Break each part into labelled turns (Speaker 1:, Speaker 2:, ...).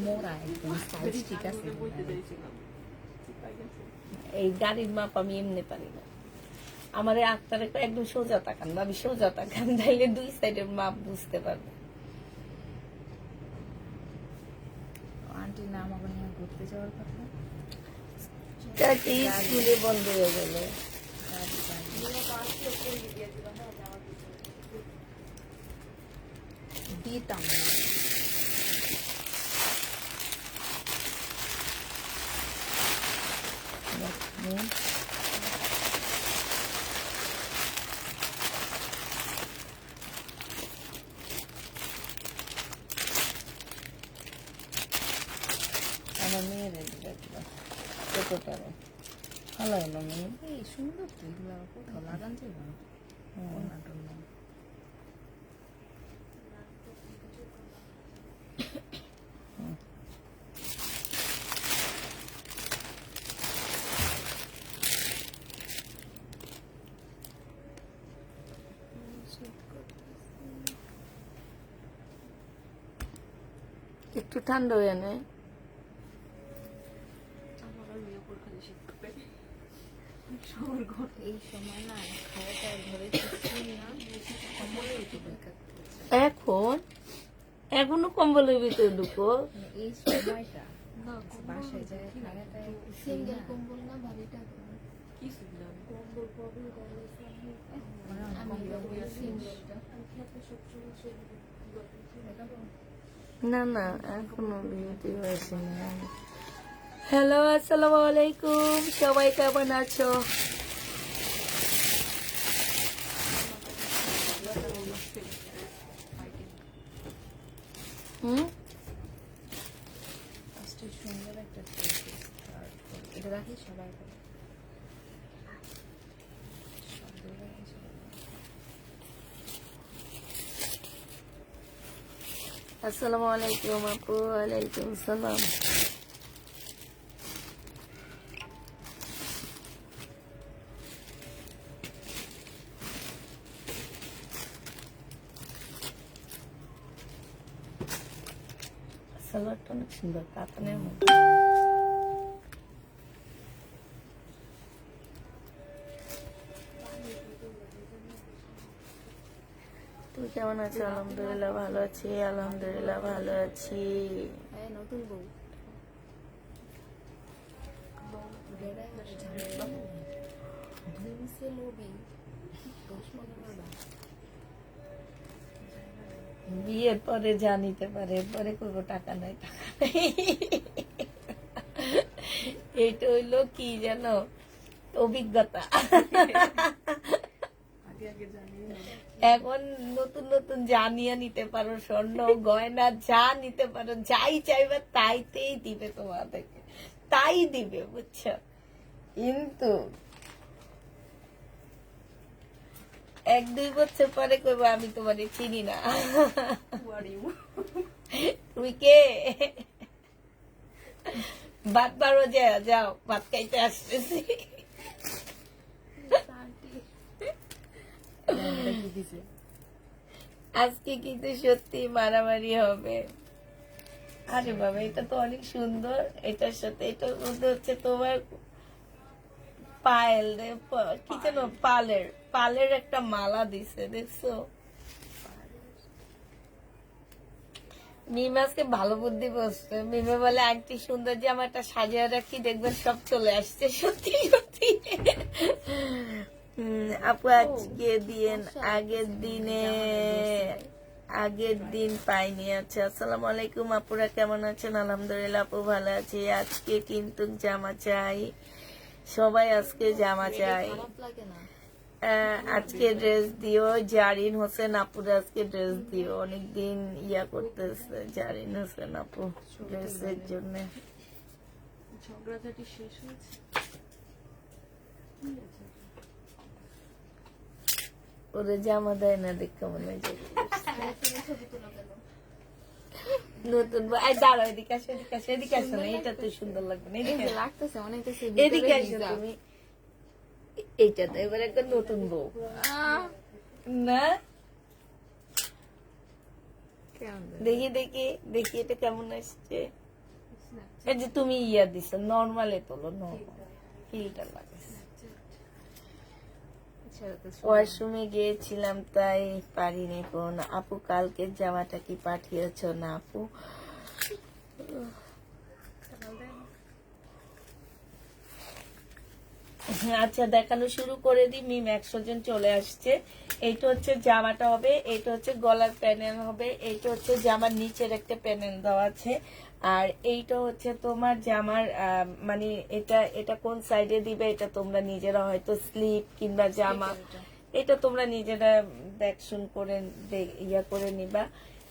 Speaker 1: মোড়া একদম সাইজ ঠিক আছে। এই গাড়ির মাপ আমি এমনি পারি না। আমার আক্তারে একদম সোজা তাকান, ভাবি সোজা তাকান, তাইলে দুই সাইডের মাপ বুঝতে পারবে।
Speaker 2: আন্টি না আমাকে নিয়ে ঘুরতে যাওয়ার কথা,
Speaker 1: স্কুলে বন্ধ হয়ে গেল।
Speaker 2: দিতাম না।
Speaker 1: আমার মেয়ের দেখলো ছোটটারও ভালো হলো মেয়ে।
Speaker 2: এই সুন্দর তো এগুলো কোথাও লাগান যাবে না।
Speaker 1: একটু ঠান্ডা হয়ে নেয়।
Speaker 2: এই সময় না খাওয়াটা ঘরে না
Speaker 1: এখন এখনো কম্বলের ভিতরে ঢুকো।
Speaker 2: এই সময়টা বাসায় যায় খাওয়াটা সিঙ্গেল কম্বল না ভারীটা কি সিঙ্গেল
Speaker 1: না না এখনো বিউটি হয়েছে না। হ্যালো, আসসালামু আলাইকুম, সবাই কেমন আছো?
Speaker 2: সুন্দর একটা এটা রাখি সবাই
Speaker 1: আসসালামু আলাইকুম আপু। ওয়ালাইকুম সালাম। সালোয়ারটা অনেক সুন্দর, কাতানের মতো। তুই কেমন আছো? আলহামদুলিল্লাহ ভালো আছি, আলহামদুলিল্লাহ ভালো আছি।
Speaker 2: নতুন বউ
Speaker 1: বিয়ের পরে যা নিতে পারে, পরে করবো টাকা নাই, টাকা নেই। এইটা হইলো কি জানো, অভিজ্ঞতা। এখন নতুন নতুন যা নিয়ে নিতে পারো, স্বর্ণ গয়না যা নিতে পারো, যাই চাইবে তাইতেই দিবে, তোমাদেরকে তাই দিবে, বুঝছো? কিন্তু 1-2 বছর পরে করবো আমি তোমারে চিনি না। তুমি কে? ভাত বারো যাও, ভাত খাইতে আসতেছি। আজকে কিন্তু সত্যি মারামারি হবে। আরে বাবা, এটা তো অনেক সুন্দর। এটার সাথে এটার মধ্যে হচ্ছে তোমার পায়েল, কি যেন পালের একটা মালা দিছে, দেখছো? মিমাসকে ভালো বুদ্ধি বসছে। মিমে বলে আন্টি সুন্দর যে আমার একটা সাজিয়ে রাখি, দেখবেন সব চলে আসছে। সত্যি সত্যি। আপু আজকে দিন আগের দিন পাইনি। আচ্ছা, আসসালামু আলাইকুম আপুরা, কেমন আছেন? আলহামদুলিল্লাহ আপু ভালো আছি। আজকে কিন্তু জামা চাই, সবাই আজকে জামা চাই। আজকে ড্রেস দিও, জারিন হোসেন আপুরা আজকে ড্রেস দিও। অনেকদিন ইয়া করতেছে জারিন হোসেন আপু ড্রেসের জন্য।
Speaker 3: ঝগড়াঝাটি শেষ হয়েছে।
Speaker 1: ওদের জামা দেয় না, দেখতে মনে হয় নতুন। দাঁড়ো, এদিকে আসো, এদিকে আসো, এদিকে আসো না, এটা তো সুন্দর লাগবে না, এদিকে
Speaker 2: লাগতেছে অনেক।
Speaker 1: এদিকে আসো তুমি। এইটা তো এবার একটা নতুন বউ না, দেখি দেখি দেখি এটা কেমন আসছে। এই যে তুমি ইয়া দিছো, নর্মালে তোলো, নর্মাল ফিল্টার লাগে। ওয়াশরুমে গিয়েছিলাম তাই পারিনি কোন। আপু কালকের জামাটা কি পাঠিয়েছ? না আপু, আচ্ছা দেখানো শুরু করে দিই। মিম 100 জন চলে আসছে। এইটা হচ্ছে জামাটা হবে, এইটা হচ্ছে গলার প্যানেল হবে, এইটা হচ্ছে জামার নিচের একটা প্যানেল দেওয়া আছে, আর এইটা হচ্ছে তোমার জামার মানে এটা এটা কোন সাইডে দিবে এটা তোমরা নিজেরা হয়তো স্লিপ কিংবা জামা এটা তোমরা নিজেরা দেখশুন করে ইয়া করে নিবা।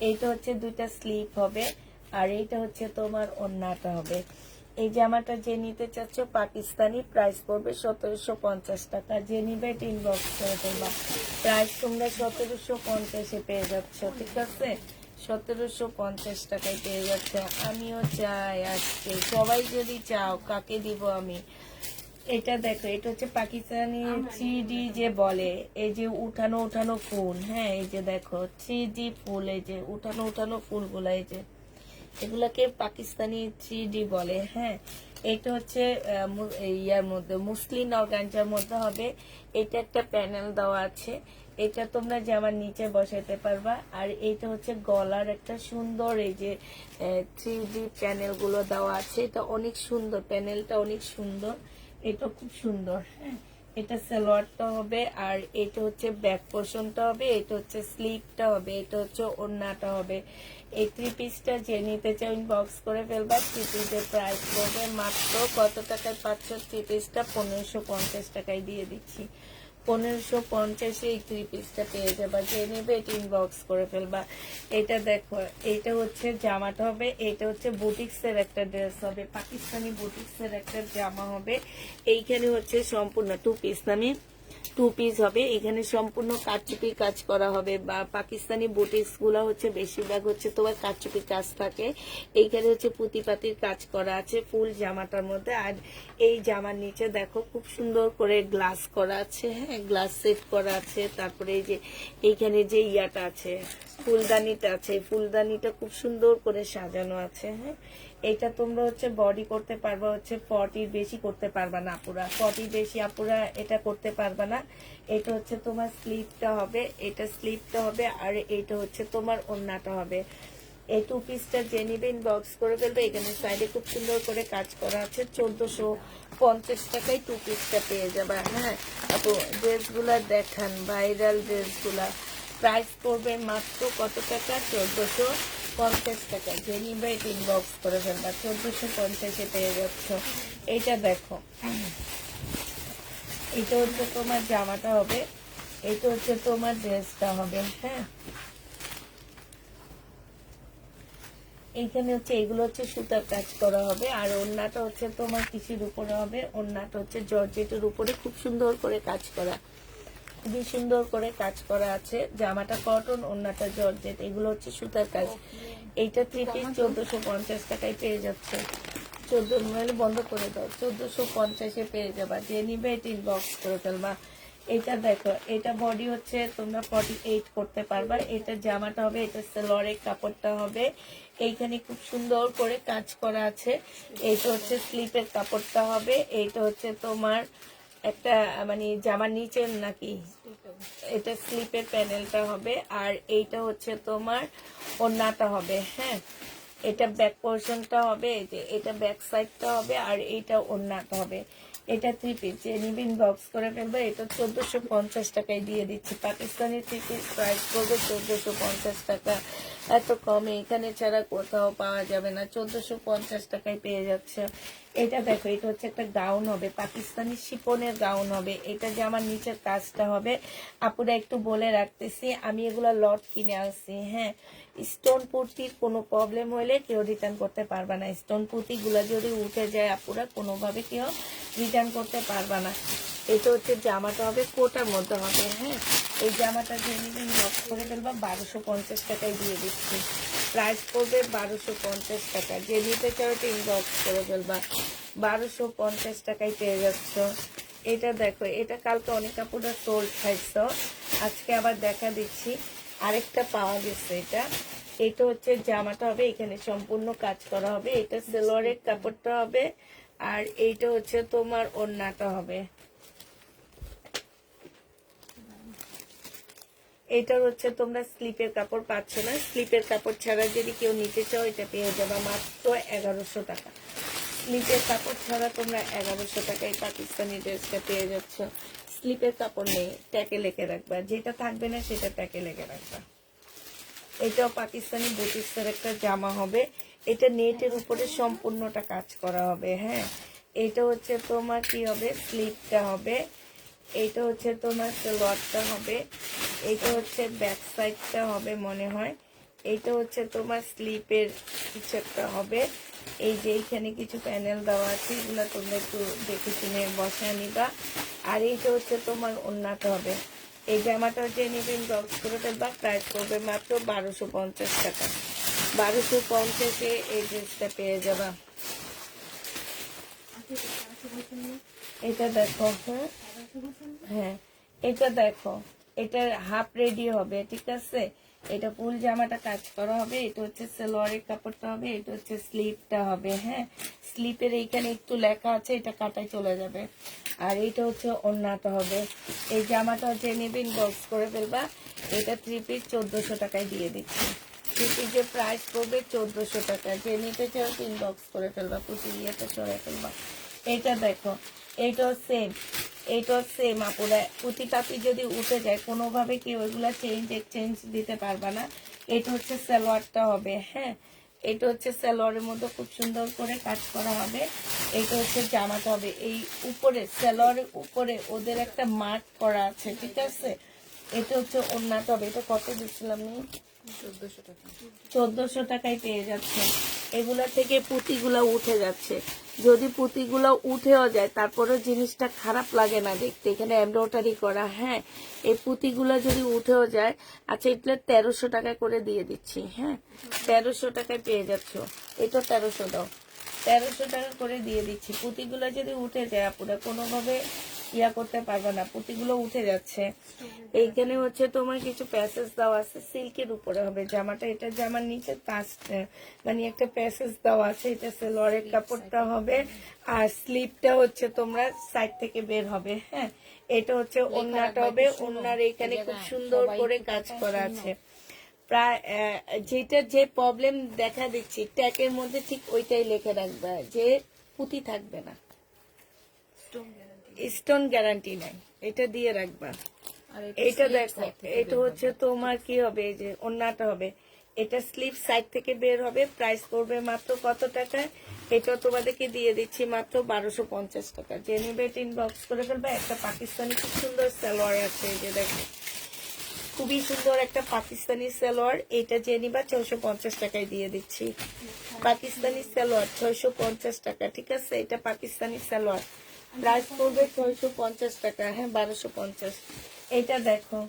Speaker 1: এইটা হচ্ছে দুইটা স্লিপ হবে, আর এইটা হচ্ছে তোমার ওড়নাটা হবে। এই জামাটা যে নিতে চাচ্ছ পাকিস্তানি, প্রাইস পড়বে 1750 টাকা। যে নিবে ইনবক্স করে দেবা। প্রাইস তোমরা 1750 পেয়ে যাচ্ছ, ঠিক আছে? 1750 টাকায় পেয়ে যাচ্ছে। আমিও চাই আজকে, সবাই যদি চাও কাকে দিব আমি। এটা দেখো, এটা হচ্ছে পাকিস্তানি 3D যে বলে, এই যে উঠানো উঠানো ফুল, হ্যাঁ এই যে দেখো 3D ফুল, এই যে উঠানো উঠানো ফুলগুলা, এই যে এগুলাকে পাকিস্তানি 3D বলে। হ্যাঁ, এটা হচ্ছে ইয়ার মধ্যে মুসলিম অর্গানজার মধ্যে হবে। এটা একটা প্যানেল দেওয়া আছে, এটা তোমরা জামার নিচে বসাইতে পারবা। আর এইটা হচ্ছে গলার একটা সুন্দর এই যে 3D প্যানেল গুলো দেওয়া আছে। এটা অনেক সুন্দর, প্যানেলটা অনেক সুন্দর, এটা খুব সুন্দর। হ্যাঁ, এটা সালোয়ারটা হবে, আর এটা হচ্ছে ব্যাক পোর্শনটা হবে, এটা হচ্ছে স্লিভটা হবে, এটা হচ্ছে ওড়নাটা হবে। এই 3 পিসটা যে নিতে চাও ইনবক্স করে ফেলবা। 3 পিসের প্রাইস পড়বে মাত্র কত টাকায় পাচ্ছ? 3 পিসটা 1550 টাকায় দিয়ে দিচ্ছি। 1550 এই 3 পিসটা পেয়ে যাবা। যে নেবে এটা ইনবক্স করে ফেলবা। এটা দেখো, এইটা হচ্ছে জামাটা হবে, এটা হচ্ছে বুটিক্সের একটা ড্রেস হবে, পাকিস্তানি বুটিক্সের একটা জামা হবে। এইখানে হচ্ছে সম্পূর্ণ 2 পিস, নামি 2 পিস হবে। এখানে সম্পূর্ণ কারচুপি কাজ করা হবে, বা পাকিস্তানি বুটিক্স গুলা হচ্ছে বেশিরভাগ হচ্ছে তোমার কারচুপি কাজ থাকে। এইখানে হচ্ছে পুঁতিপাতির কাজ করা আছে ফুল জামাটার মধ্যে। আর এই জামার নিচে দেখো খুব সুন্দর করে গ্লাস করা আছে, হ্যাঁ গ্লাস সেট করা আছে। তারপরে এই যে এইখানে যে ইয়াটা আছে, ফুলদানিটা আছে, ফুলদানিটা খুব সুন্দর করে সাজানো আছে। হ্যাঁ, এটা তোমরা হচ্ছে বডি করতে পারবা হচ্ছে 40 বেশি করতে পারবা না আপুরা, 40 বেশি আপুরা এটা করতে পারবা না। এটা হচ্ছে তোমার স্লিভটা হবে, এটা স্লিভটা হবে, আর এটা হচ্ছে তোমার ওড়নাটা হবে। এই 2 পিসটা যে নিবে ইনবক্স করে ফেলবে। এখানে সাইডে খুব সুন্দর করে কাজ করা আছে। 1450 টাকায় 2 পিসটা পেয়ে যাবা। হ্যাঁ আপু, ড্রেসগুলা দেখান, ভাইরাল ড্রেসগুলা। প্রাইস পড়বে মাত্র কত টাকা? 1450 টাকা। যে নিবে এটা ইনবক্স করে ফেলবা। 1450 পেয়ে যাচ্ছ। এইটা দেখো, এটা হচ্ছে তোমার জামাটা হবে, এটা হচ্ছে তোমার ড্রেসটা হবে। হ্যাঁ, এইখানে হচ্ছে এগুলো হচ্ছে সুতার কাজ করা হবে, আর ওড়নাটা হচ্ছে তোমার কিসের উপরে হবে? ওড়নাটা হচ্ছে জর্জেটের উপরে খুব সুন্দর করে কাজ করা, খুবই সুন্দর করে কাজ করা আছে। জামাটা কটন, ওড়নাটা জর্জেট, এগুলো হচ্ছে সুতার কাজ। এইটা 3 পিস 1450 টাকায় পেয়ে যাচ্ছে। 14 মোবাইল বন্ধ করে দাও, 1450 পেয়ে যাবা। যে নিবে এটা ইনবক্স করে ফেলবা। এটা দেখো, এটা বডি হচ্ছে তোমরা 48 করতে পারবা। এটা জামাটা হবে, এটা সালোয়ারের কাপড়টা হবে। এইখানে খুব সুন্দর করে কাজ করা আছে। এইটা হচ্ছে স্লিপের কাপড়টা হবে, এইটা হচ্ছে তোমার একটা মানে জামার নিচের নাকি এটা স্লিপের প্যানেলটা হবে, আর এইটা হচ্ছে তোমার ওড়নাটা হবে। হ্যাঁ, এটা ব্যাক পোর্শনটা হবে, এই যে এটা ব্যাক সাইডটা হবে, আর এইটা ওড়নাটা হবে। এটা 3 পিস যে নিবিন বক্স করে ফেলবে। এটা 1450 টাকায় দিয়ে দিচ্ছি। পাকিস্তানি 3 পিস প্রাইস করবে 1450 টাকা। এত কমে এখানে ছাড়া কোথাও পাওয়া যাবে না। 1450 টাকায় পেয়ে যাচ্ছে। এটা দেখো, এটা হচ্ছে একটা গাউন হবে, পাকিস্তানি শিপনের গাউন হবে। এটা যে আমার নিচের কাজটা হবে, আপুরা একটু বলে রাখতেছি, আমি এগুলা লট কিনে আসছি। হ্যাঁ, স্টোন পুঁতির কোনো প্রবলেম হলে কেউ রিটার্ন করতে পারবে না। স্টোন পুঁতিগুলো যদি উঠে যায় আপুরা কোনোভাবে কেউ রিটার্ন করতে পারবে না। এটা হচ্ছে জামাটা হবে, কোটার মধ্যে হবে। হ্যাঁ, এই জামাটা যে নিবেন বক্স করে ফেলবা। 1250 টাকায় দিয়ে দিচ্ছি। প্রাইস পড়বে 1250 টাকা। যে নিতে চাও এটা ইনবক্স করে ফেলবা। 1250 টাকায় পেয়ে যাচ্ছ। এটা দেখো, এটা কালকে অনেক কাপড়টা সোল্ড খাইছ, আজকে আবার দেখা দিচ্ছি। আরেকটা পাওয়া গেছে, এটা এটা হচ্ছে জামাটা হবে, এখানে সম্পূর্ণ কাজ করা হবে। এটা সালোয়ারের কাপড়টা হবে, আর এইটা হচ্ছে তোমার ওড়নাটা হবে। এটার হচ্ছে তোমরা স্লিপের কাপড় পাচ্ছ না, স্লিপের কাপড় ছাড়া যদি কেউ নিতে চাও এটা পেয়ে যাবে মাত্র 1100 টাকা। স্লিপের কাপড় ছাড়া তোমরা 1100 টাকায় পাকিস্তানি ড্রেসটা পেয়ে যাচ্ছ। স্লিপের কাপড় নেই, ট্যাকে লেখে রাখবা, যেটা থাকবে না সেটা ট্যাকে লেখে রাখবা। এটাও পাকিস্তানি বুটিক্সের একটা জামা হবে, এটা নেটের উপরে সম্পূর্ণটা কাজ করা হবে। হ্যাঁ, এটা হচ্ছে তোমার কি হবে, স্লিপটা হবে, এইটা হচ্ছে তোমার সালোয়ারটা হবে, এইটা হচ্ছে ব্যাক সাইডটা হবে মনে হয়, এইটা হচ্ছে তোমার স্লিপের কিছু একটা হবে। এই যে এইখানে কিছু প্যানেল দেওয়া আছে, এগুলো তোমরা একটু দেখে শুনে বসায় নিবা। আর এইটা হচ্ছে তোমার ওড়নাটা হবে। এই জামাটা যে নেবেন বক্স করে ফেলবা, প্রাইস করবে মাত্র 1250 টাকা। 1250-এ এই ড্রেসটা পেয়ে যাবা। এটা দেখো, হ্যাঁ এটা দেখো, এটার হাফ রেডি হবে, ঠিক আছে। এটা ফুল জামাটা কাজ করা হবে, এটা হচ্ছে সালোয়ারের কাপড়টা হবে, এটা হচ্ছে স্লিপটা হবে। হ্যাঁ, স্লিপের এইখানে একটু লেখা আছে, এটা কাটাই চলে যাবে। আর এটা হচ্ছে ওড়নাটা হবে। এই জামাটা হচ্ছে নেবেন বক্স করে ফেলবা। এটা 3 পিস 1400 টাকায় দিয়ে দিচ্ছি। 3 পিসের প্রাইস পড়বে 1400 টাকা। যে নিতে চাও 3 বক্স করে ফেলবা, প্রতি ইয়েতে সরাই ফেলবা। এটা দেখো, এইটাও সেম, এইটাও সেম আপুরা। পুঁতি কাপি যদি উঠে যায় কোনোভাবে কেউ এগুলা চেঞ্জ এক্সচেঞ্জ দিতে পারবা না। এটা হচ্ছে সালোয়ারটা হবে। হ্যাঁ, এটা হচ্ছে সালোয়ারের মধ্যে খুব সুন্দর করে কাজ করা হবে। এটা হচ্ছে জামাটা হবে। এই উপরে সালোয়ারের উপরে ওদের একটা মার্ক করা আছে, ঠিক আছে। এটা হচ্ছে ওড়নাটা হবে। এটা কত দিচ্ছিলাম আমি?
Speaker 2: 1400 টাকা।
Speaker 1: 1400 টাকায় পেয়ে যাচ্ছে। এগুলা থেকে পুঁতিগুলা উঠে যাচ্ছে। যদি পুঁতিগুলো উঠেও যায় তারপরেও জিনিসটা খারাপ লাগে না দেখতে, এখানে এমব্রয়ডারি করা। হ্যাঁ, এই পুঁতিগুলো যদি উঠেও যায়, আচ্ছা এটা 1300 টাকা করে দিয়ে দিচ্ছি। হ্যাঁ, 1300 টাকায় পেয়ে যাচ্ছ। এটা 1300 দাও, 1300 টাকা করে দিয়ে দিচ্ছি। পুঁতিগুলো যদি উঠে যায় আপুরা কোনোভাবে ইয়া করতে পারবে না, পুঁতিগুলো উঠে যাচ্ছে। এইখানে হচ্ছে তোমার কিছু প্যাসেজ দেওয়া আছে, সিল্কের উপরে হবে জামাটা। এটা জামার নিচে কাজ মানে একটা প্যাসেজ দেওয়া আছে। এটা সালোয়ারের কাপড়টা হবে, আর স্লিপটা হচ্ছে তোমরা সাইড থেকে বের হবে। হ্যাঁ, এটা হচ্ছে ওড়নাটা হবে। ওড়নার এখানে খুব সুন্দর করে কাজ করা আছে। প্রায় যেটা যে প্রবলেম দেখা দিচ্ছি ট্যাগের মধ্যে ঠিক ওইটাই লিখে রাখবা, যে পুঁতি থাকবে না, স্টোন গ্যারান্টি নাই, এটা দিয়ে রাখবা। এটা দেখো, এটা হচ্ছে তোমার কি হবে, এই যে ওড়নাটা হবে, এটা স্লিপ সাইড থেকে বের হবে। প্রাইস পড়বে মাত্র কত টাকা? এটা তোমাদেরকে দিয়ে দিচ্ছি মাত্র 1250 টাকা। যে নেবে ইনবক্স করে ফেলবে। একটা পাকিস্তানি খুব সুন্দর সালোয়ার আছে, এই যে দেখো, খুবই সুন্দর একটা পাকিস্তানি সালোয়ার। এটা যে নিবা 650 টাকায় দিয়ে দিচ্ছি। পাকিস্তানি সালোয়ার 650 টাকা, ঠিক আছে। এটা পাকিস্তানি সালোয়ার, প্রাইস পড়বে 650 টাকা। হ্যাঁ, 1250। এটা দেখো,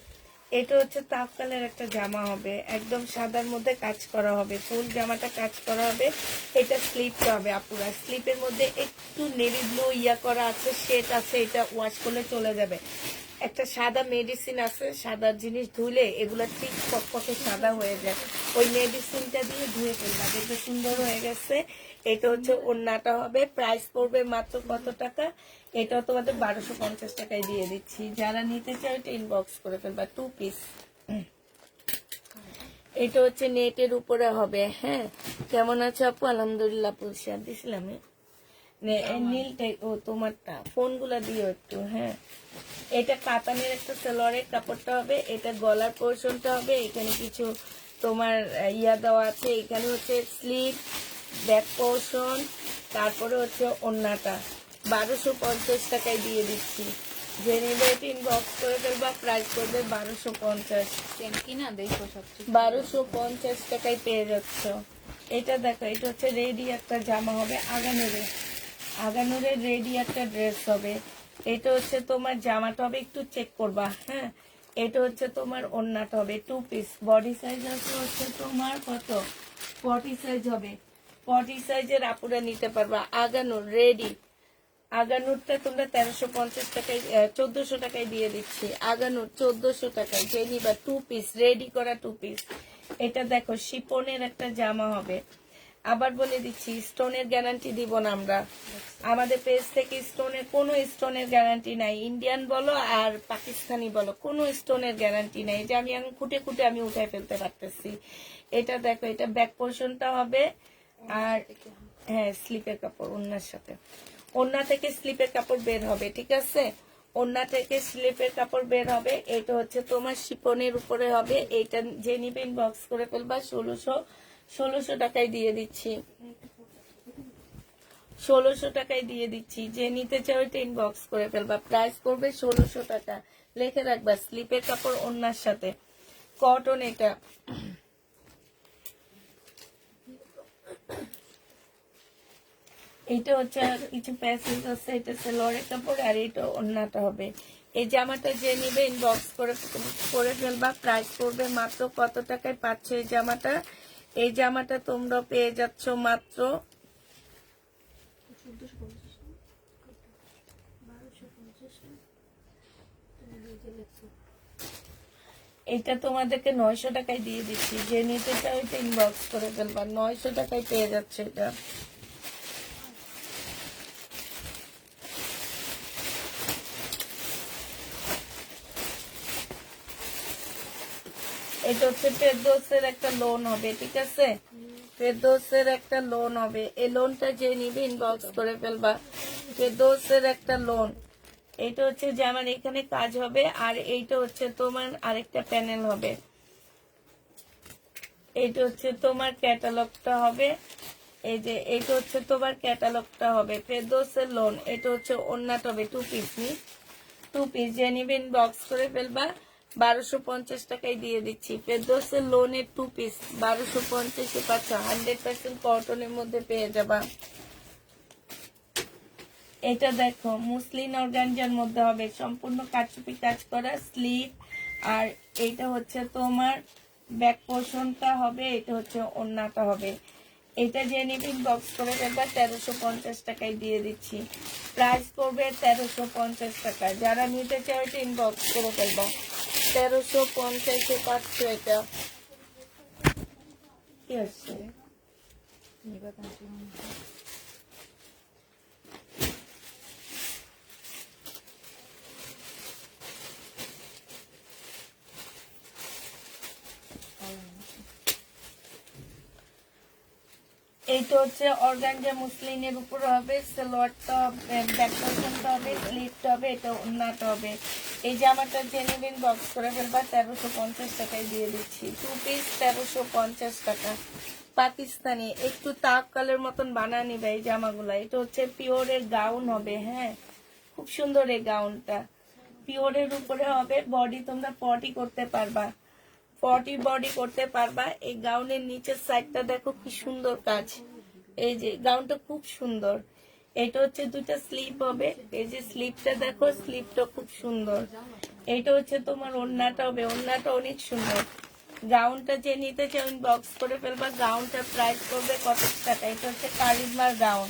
Speaker 1: এটা হচ্ছে তাফকালের একটা জামা হবে, একদম সাদার মধ্যে কাজ করা হবে, ফুল জামাটা কাজ করা হবে। এটা স্লিপটা হবে আপুরা, স্লিপের মধ্যে একটু নেভি ব্লু ইয়া করা আছে, শেড আছে, এটা ওয়াশ করলে চলে যাবে। একটা সাদা মেডিসিন আছে, সাদা জিনিস ধুলে এগুলা ঠিক পকপকে সাদা হয়ে যায়, ওই মেডিসিনটা দিয়ে ধুয়ে ফেলবা, দেখবে সুন্দর হয়ে গেছে। এটা হচ্ছে ওড়নাটা হবে। প্রাইস পড়বে মাত্র কত টাকা? এটাও তোমাদের 1250 টাকায় দিয়ে দিচ্ছি। যারা নিতে চাও এটা ইনবক্স করে ফেলবা। 2 পিস। এটা হচ্ছে নেটের উপরে হবে। হ্যাঁ, কেমন আছে আপু? আলহামদুলিল্লাহ। পুরস্কার দিছিলাম নীলটাই, ও তোমারটা ফোনগুলা দিও একটু। হ্যাঁ, এটা কাতানের একটা সালোয়ারের কাপড়টা হবে, এটা গলার পোর্শনটা হবে, এখানে কিছু তোমার ইয়া দেওয়া আছে, এখানে হচ্ছে স্লিভ, ব্যাক পোর্শন, তারপরে হচ্ছে ওড়নাটা। 1250 টাকায় দিয়ে দিচ্ছি। যে নেবে ইনবক্স করে ফেলবা। প্রাইস করবে 1250। 1250 টাকায় পেয়ে যাচ্ছ। এটা দেখো, এটা হচ্ছে রেডি একটা জামা হবে, আগানুরের রেডি একটা ড্রেস হবে। এটা হচ্ছে তোমার জামাটা হবে, একটু চেক করবা। হ্যাঁ, এটা হচ্ছে তোমার ওড়নাটা হবে। 2 পিস, বডি সাইজ আছে হচ্ছে তোমার কত, 40 সাইজ হবে। 40 সাইজের আপুরা নিতে পারবা। আগানুর রেডি, আগানুরটা তোমরা 1350 টাকায় 1400 টাকায় দিয়ে দিচ্ছি। আগানুর 1400 টাকায় যে নিবা। 2 পিস রেডি করা 2 পিস। এটা দেখো শিপনের একটা জামা হবে। আবার বলে দিচ্ছি, স্টোনের গ্যারান্টি দিব না আমরা। আমাদের পেজ থেকে কোনো স্টোনের গ্যারান্টি নাই। ইন্ডিয়ান বলো আর পাকিস্তানি বলো, কোনো স্টোনের গ্যারান্টি নাই। যে আমি এখন খুঁটে খুঁটে আমি উঠাই ফেলতে পারতেছি। এটা দেখো, এটা ব্যাক পোর্শনটা হবে। আর হ্যাঁ, স্লিপের কাপড় ওড়নার সাথে, ওড়না থেকে স্লিপের কাপড় বের হবে, ঠিক আছে? ওড়না থেকে স্লিপের কাপড় বের হবে। এটা হচ্ছে তোমার শিপনের উপরে হবে। এইটা যে নিবে ইনবক্স করে ফেলবা। 1600 টাকায় দিয়ে দিচ্ছি, 1600 টাকায় দিয়ে দিচ্ছি। যে নিতে চাও এটা ইনবক্স করে ফেলবা। প্রাইস করবে 1600 টাকা, লিখে রাখবা। স্লিপের কাপড় ওড়নার সাথে, কটন। এটা এটা হচ্ছে কিছু প্যাসেজ আছে। এটা সেলোয়ারের কাপড় আর এটা ওড়নাটা হবে। এই জামাটা যে নিবে ইনবক্স করে ফেলবা। প্রাইস করবে মাত্র কত টাকায় পাচ্ছ এই জামাটা? এই জামাটা তোমরা পেয়ে যাচ্ছ মাত্র 1250। এটা তোমাদেরকে 900 টাকায় দিয়ে দিচ্ছি। যে নিতে চাও এটা ইনবক্স করে ফেলবা। 900 টাকায় পেয়ে যাচ্ছে এটা। এটা হচ্ছে ফেরদৌসের একটা লোন হবে, ঠিক আছে? ফেরদৌসের একটা লোন হবে। এই লোনটা যে নিবে ইনবক্স করে ফেলবা। ফেরদৌসের একটা লোন। এটা হচ্ছে যে আমার এখানে কাজ হবে। আর এইটা হচ্ছে তোমার আরেকটা প্যানেল হবে। এইটা হচ্ছে তোমার ক্যাটালগটা হবে। এই যে এইটা হচ্ছে তোমার ক্যাটালগটা হবে। ফেরদৌসের লোন। এটা হচ্ছে ওড়নাটা হবে 2 পিস নি, 2 পিস। যে নিবে ইনবক্স করে ফেলবা। 1250 টাকায় দিয়ে দিচ্ছি। ফেরদৌসের লোনের 2 পিস 1250 পাচ্ছ। 100% কটনের মধ্যে পেয়ে যাবা। এটা দেখো, মুসলিন অর্গানজার মধ্যে হবে। সম্পূর্ণ কাটচুপি কাজ করা স্লিভ। আর এইটা হচ্ছে তোমার ব্যাক পোর্শনটা হবে। এটা হচ্ছে ওড়নাটা হবে। এটা যে নিবে ইনবক্স করে ফেলবা। 1350 টাকায় দিয়ে দিচ্ছি। প্রাইস করবে 1350 টাকা। যারা নিতে চাও এটা ইনবক্স করে ফেলবা। 1350 পাচ্ছ। এটা কি হচ্ছে? এইটা হচ্ছে অর্গানজা মুসলিনের উপরে হবে। সালোয়ারটা ব্যাক পোর্শনটা হবে, স্লিভটা হবে, এটা ওড়নাটা হবে। এই জামাটা যে নেবেন বক্স করে ফেলবা। 1350 টাকায় দিয়ে দিচ্ছি। 2 পিস 1350 টাকা। পাকিস্তানি একটু তাক কালের মতন বানা নিবে এই জামাগুলা। এটা হচ্ছে পিওরের গাউন হবে। হ্যাঁ, খুব সুন্দর এই গাউনটা। পিওরের উপরে হবে। বডি তোমরা 40 করতে পারবা, 40 বডি করতে পারবা। এই গাউনের নিচের সাইডটা দেখো কি সুন্দর কাজ। এই যে গাউনটা খুব সুন্দর। এটা হচ্ছে দুইটা স্লিপ হবে। এই যে স্লিপটা দেখো, স্লিপটা খুব সুন্দর। এটা হচ্ছে তোমার ওড়নাটা হবে। ওড়নাটা অনেক সুন্দর। গাউনটা যে নিতে চাও বক্স করে ফেলবা। গাউনটার প্রাইস করবে কত টাকা? এটা হচ্ছে কারিজমার গাউন।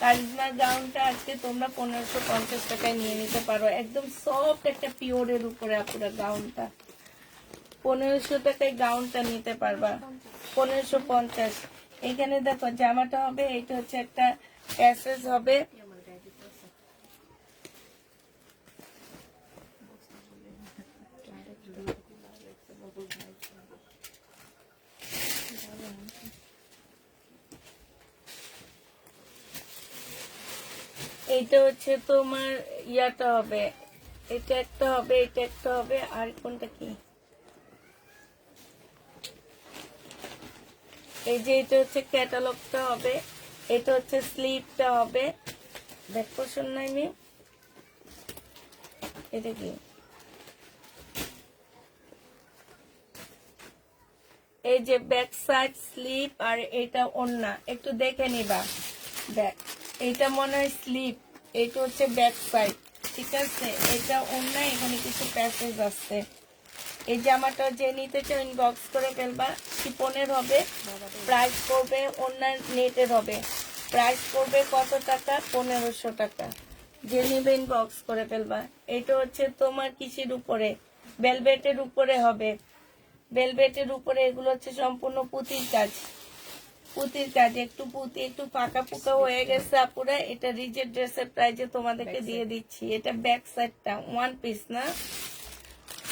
Speaker 1: কারিজমার গাউনটা আজকে তোমরা 1550 টাকায় নিয়ে নিতে পারো। একদম সফট একটা পিওরের উপরে আপুরা গাউনটা। 1500 টাকায় গাউনটা নিতে পারবা। 1550। এখানে দেখো জামাটা হবে। এটা হচ্ছে একটা প্যাসেজ হবে। এইটা হচ্ছে তোমার ইয়াটা হবে। এটা একটা হবে, এটা একটা হবে। আর কোনটা কি? এই যে এটা হচ্ছে ক্যাটালগটা হবে। এটা হচ্ছে স্লিভটা হবে। ব্যাক পোর্শন নাই মি, এটা কি? এই যে ব্যাক সাইড স্লিভ আর এটা ওড়না। একটু দেখে নিবা। ব্যাক, এটা মনে হয় স্লিভ, এটা হচ্ছে ব্যাক সাইড, ঠিক আছে? এটা ওড়না, এখানে কিছু প্যাসেজ আছে। এই জামাটা যে নিতে চাও ইনবক্স করে ফেলবা। শিপনের হবে। প্রাইস করবে, ওড়নার নেটের হবে। প্রাইস করবে কত টাকা? 1500 টাকা। যে নিবে ইনবক্স করে ফেলবা। এটা হচ্ছে তোমার কিসের উপরে? ভেলভেটের উপরে হবে। ভেলভেটের উপরে এগুলো হচ্ছে সম্পূর্ণ পুঁতির কাজ। পুঁতির কাজ, একটু পুঁতি একটু ফাঁকা ফুকা হয়ে গেছে আপুরা। এটা রিজেট ড্রেসের প্রাইজে তোমাদেরকে দিয়ে দিচ্ছি। এটা ব্যাক সাইডটা ওয়ান পিস না,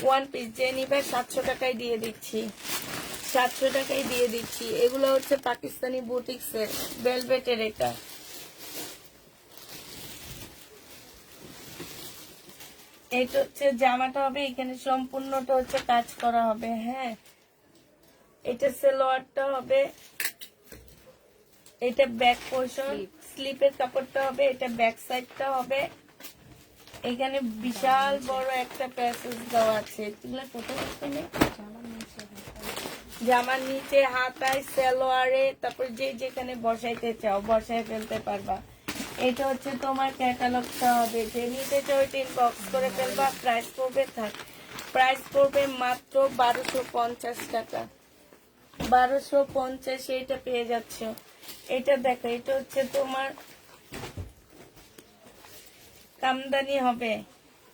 Speaker 1: ওয়ান পিস যে নিবে 700 টাকায় দিয়ে দিচ্ছি, 700 টাকায় দিয়ে দিচ্ছি। এগুলো হচ্ছে পাকিস্তানি বুটিক্সের ভেলভেটের। এটা এটা হচ্ছে জামাটা হবে, এখানে সম্পূর্ণটা হচ্ছে কাজ করা হবে। হ্যাঁ, এটা সালোয়ারটা হবে, এটা ব্যাক পোর্শন, স্লিপের কাপড়টা হবে, এটা ব্যাক সাইডটা হবে। এখানে বিশাল বড় একটা প্যাসেজ দেওয়া আছে। এগুলা কোথায় এখানে জামার নিচে হাতায় সালোয়ারে, তারপর যে যেখানে বসাইতে চাও বসায় ফেলতে পারবা। এটা হচ্ছে তোমার ক্যাটালগটা হবে, যে নিতে চাও টিন বক্স করে ফেলবা। প্রাইস পড়বে প্রাইস পড়বে মাত্র 1250 টাকা, 1250 এটা পেয়ে যাচ্ছ। এটা দেখো, এটা হচ্ছে তোমার কামদানি হবে,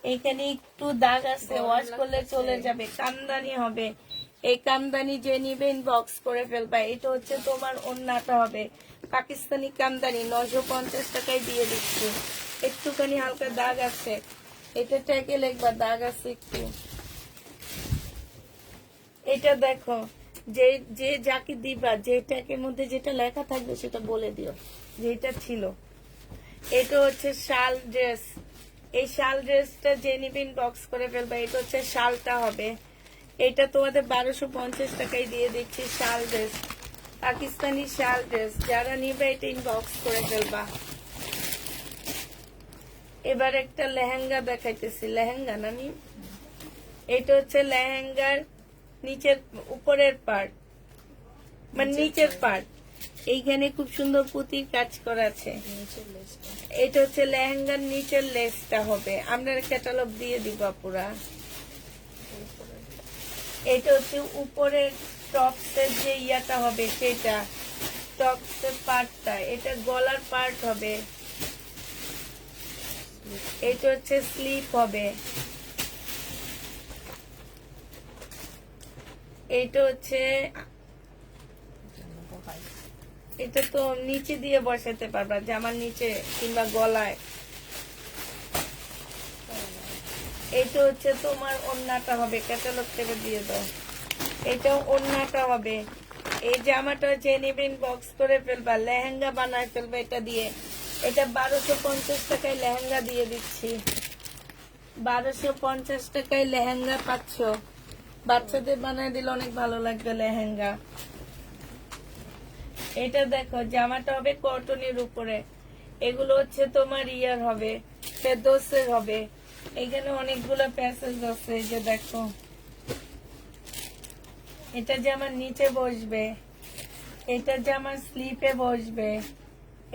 Speaker 1: এখানে একটু দাগ আছে, ওয়াশ করলে চলে যাবে। কামদানি হবে, এই কামদানি যে নিবে ইনবক্স করে ফেলবা। এটা হচ্ছে তোমার ওন্নাটা হবে পাকিস্তানি কামদানি, 950 টাকায় দিয়ে দিচ্ছি। একটুখানি হালকা দাগ আছে, এটা ট্যাগে লিখবা দাগ আছে একটু। এটা দেখো, যে যে যাকে দিবা, যে ট্যাগের মধ্যে যেটা লেখা থাকবে সেটা বলে দিও যেটা ছিল। এটা হচ্ছে শাল ড্রেস, এই শাল ড্রেসটা যে নিবে ইনবক্স করে ফেলবা। এটা হচ্ছে শালটা হবে, এটা তোমাদের 1250 টাকায় দিয়ে দিচ্ছি। শাল ড্রেস, পাকিস্তানি শাল ড্রেস, যারা নিবে এটা ইনবক্স করে ফেলবা। এবার একটা লেহেঙ্গা দেখাইতেছি, লেহেঙ্গা না নি, এটা হচ্ছে লেহেঙ্গার নিচের উপরের পার্ট, মানে নিচের পার্ট। এইখানে খুব সুন্দর পুঁতির কাজ করা আছে। এটা হচ্ছে লেহেঙ্গার নিচের লেসটা হবে, আমরা ক্যাটালগ দিয়ে দিব পুরা। এটা হচ্ছে উপরের টপসের যে ইয়াটা হবে সেটা, টপসের পার্টটা, এটা গলার পার্ট হবে। এটা হচ্ছে স্লিপ হবে, এটা হচ্ছে, এটা তো নিচে দিয়ে বসাতে পারবা জামার নিচে কিংবা গলায়। এটা হচ্ছে তোমার ওড়নাটা হবে, ক্যাটালগ থেকে দিয়ে দাও। এটাও ওড়নাটা হবে। এই জামাটা যে নেবেন বক্স করে ফেলবা, লেহেঙ্গা বানায় ফেলবা এটা দিয়ে। এটা 1250 টাকায় লেহেঙ্গা দিয়ে দিচ্ছি, 1250 টাকায় লেহেঙ্গা পাচ্ছ। বাচ্চাদের বানায় দিলে অনেক ভালো লাগবে লেহেঙ্গা। এটা দেখো, জামাটা হবে কটনের উপরে, এগুলো হচ্ছে তোমার ইয়ার হবে, ফেরদৌসের হবে। এখানে অনেকগুলো প্যাসেজ আছে, এই যে দেখো, এটা জামার নিচে বসবে, এটা জামার স্লিপে বসবে।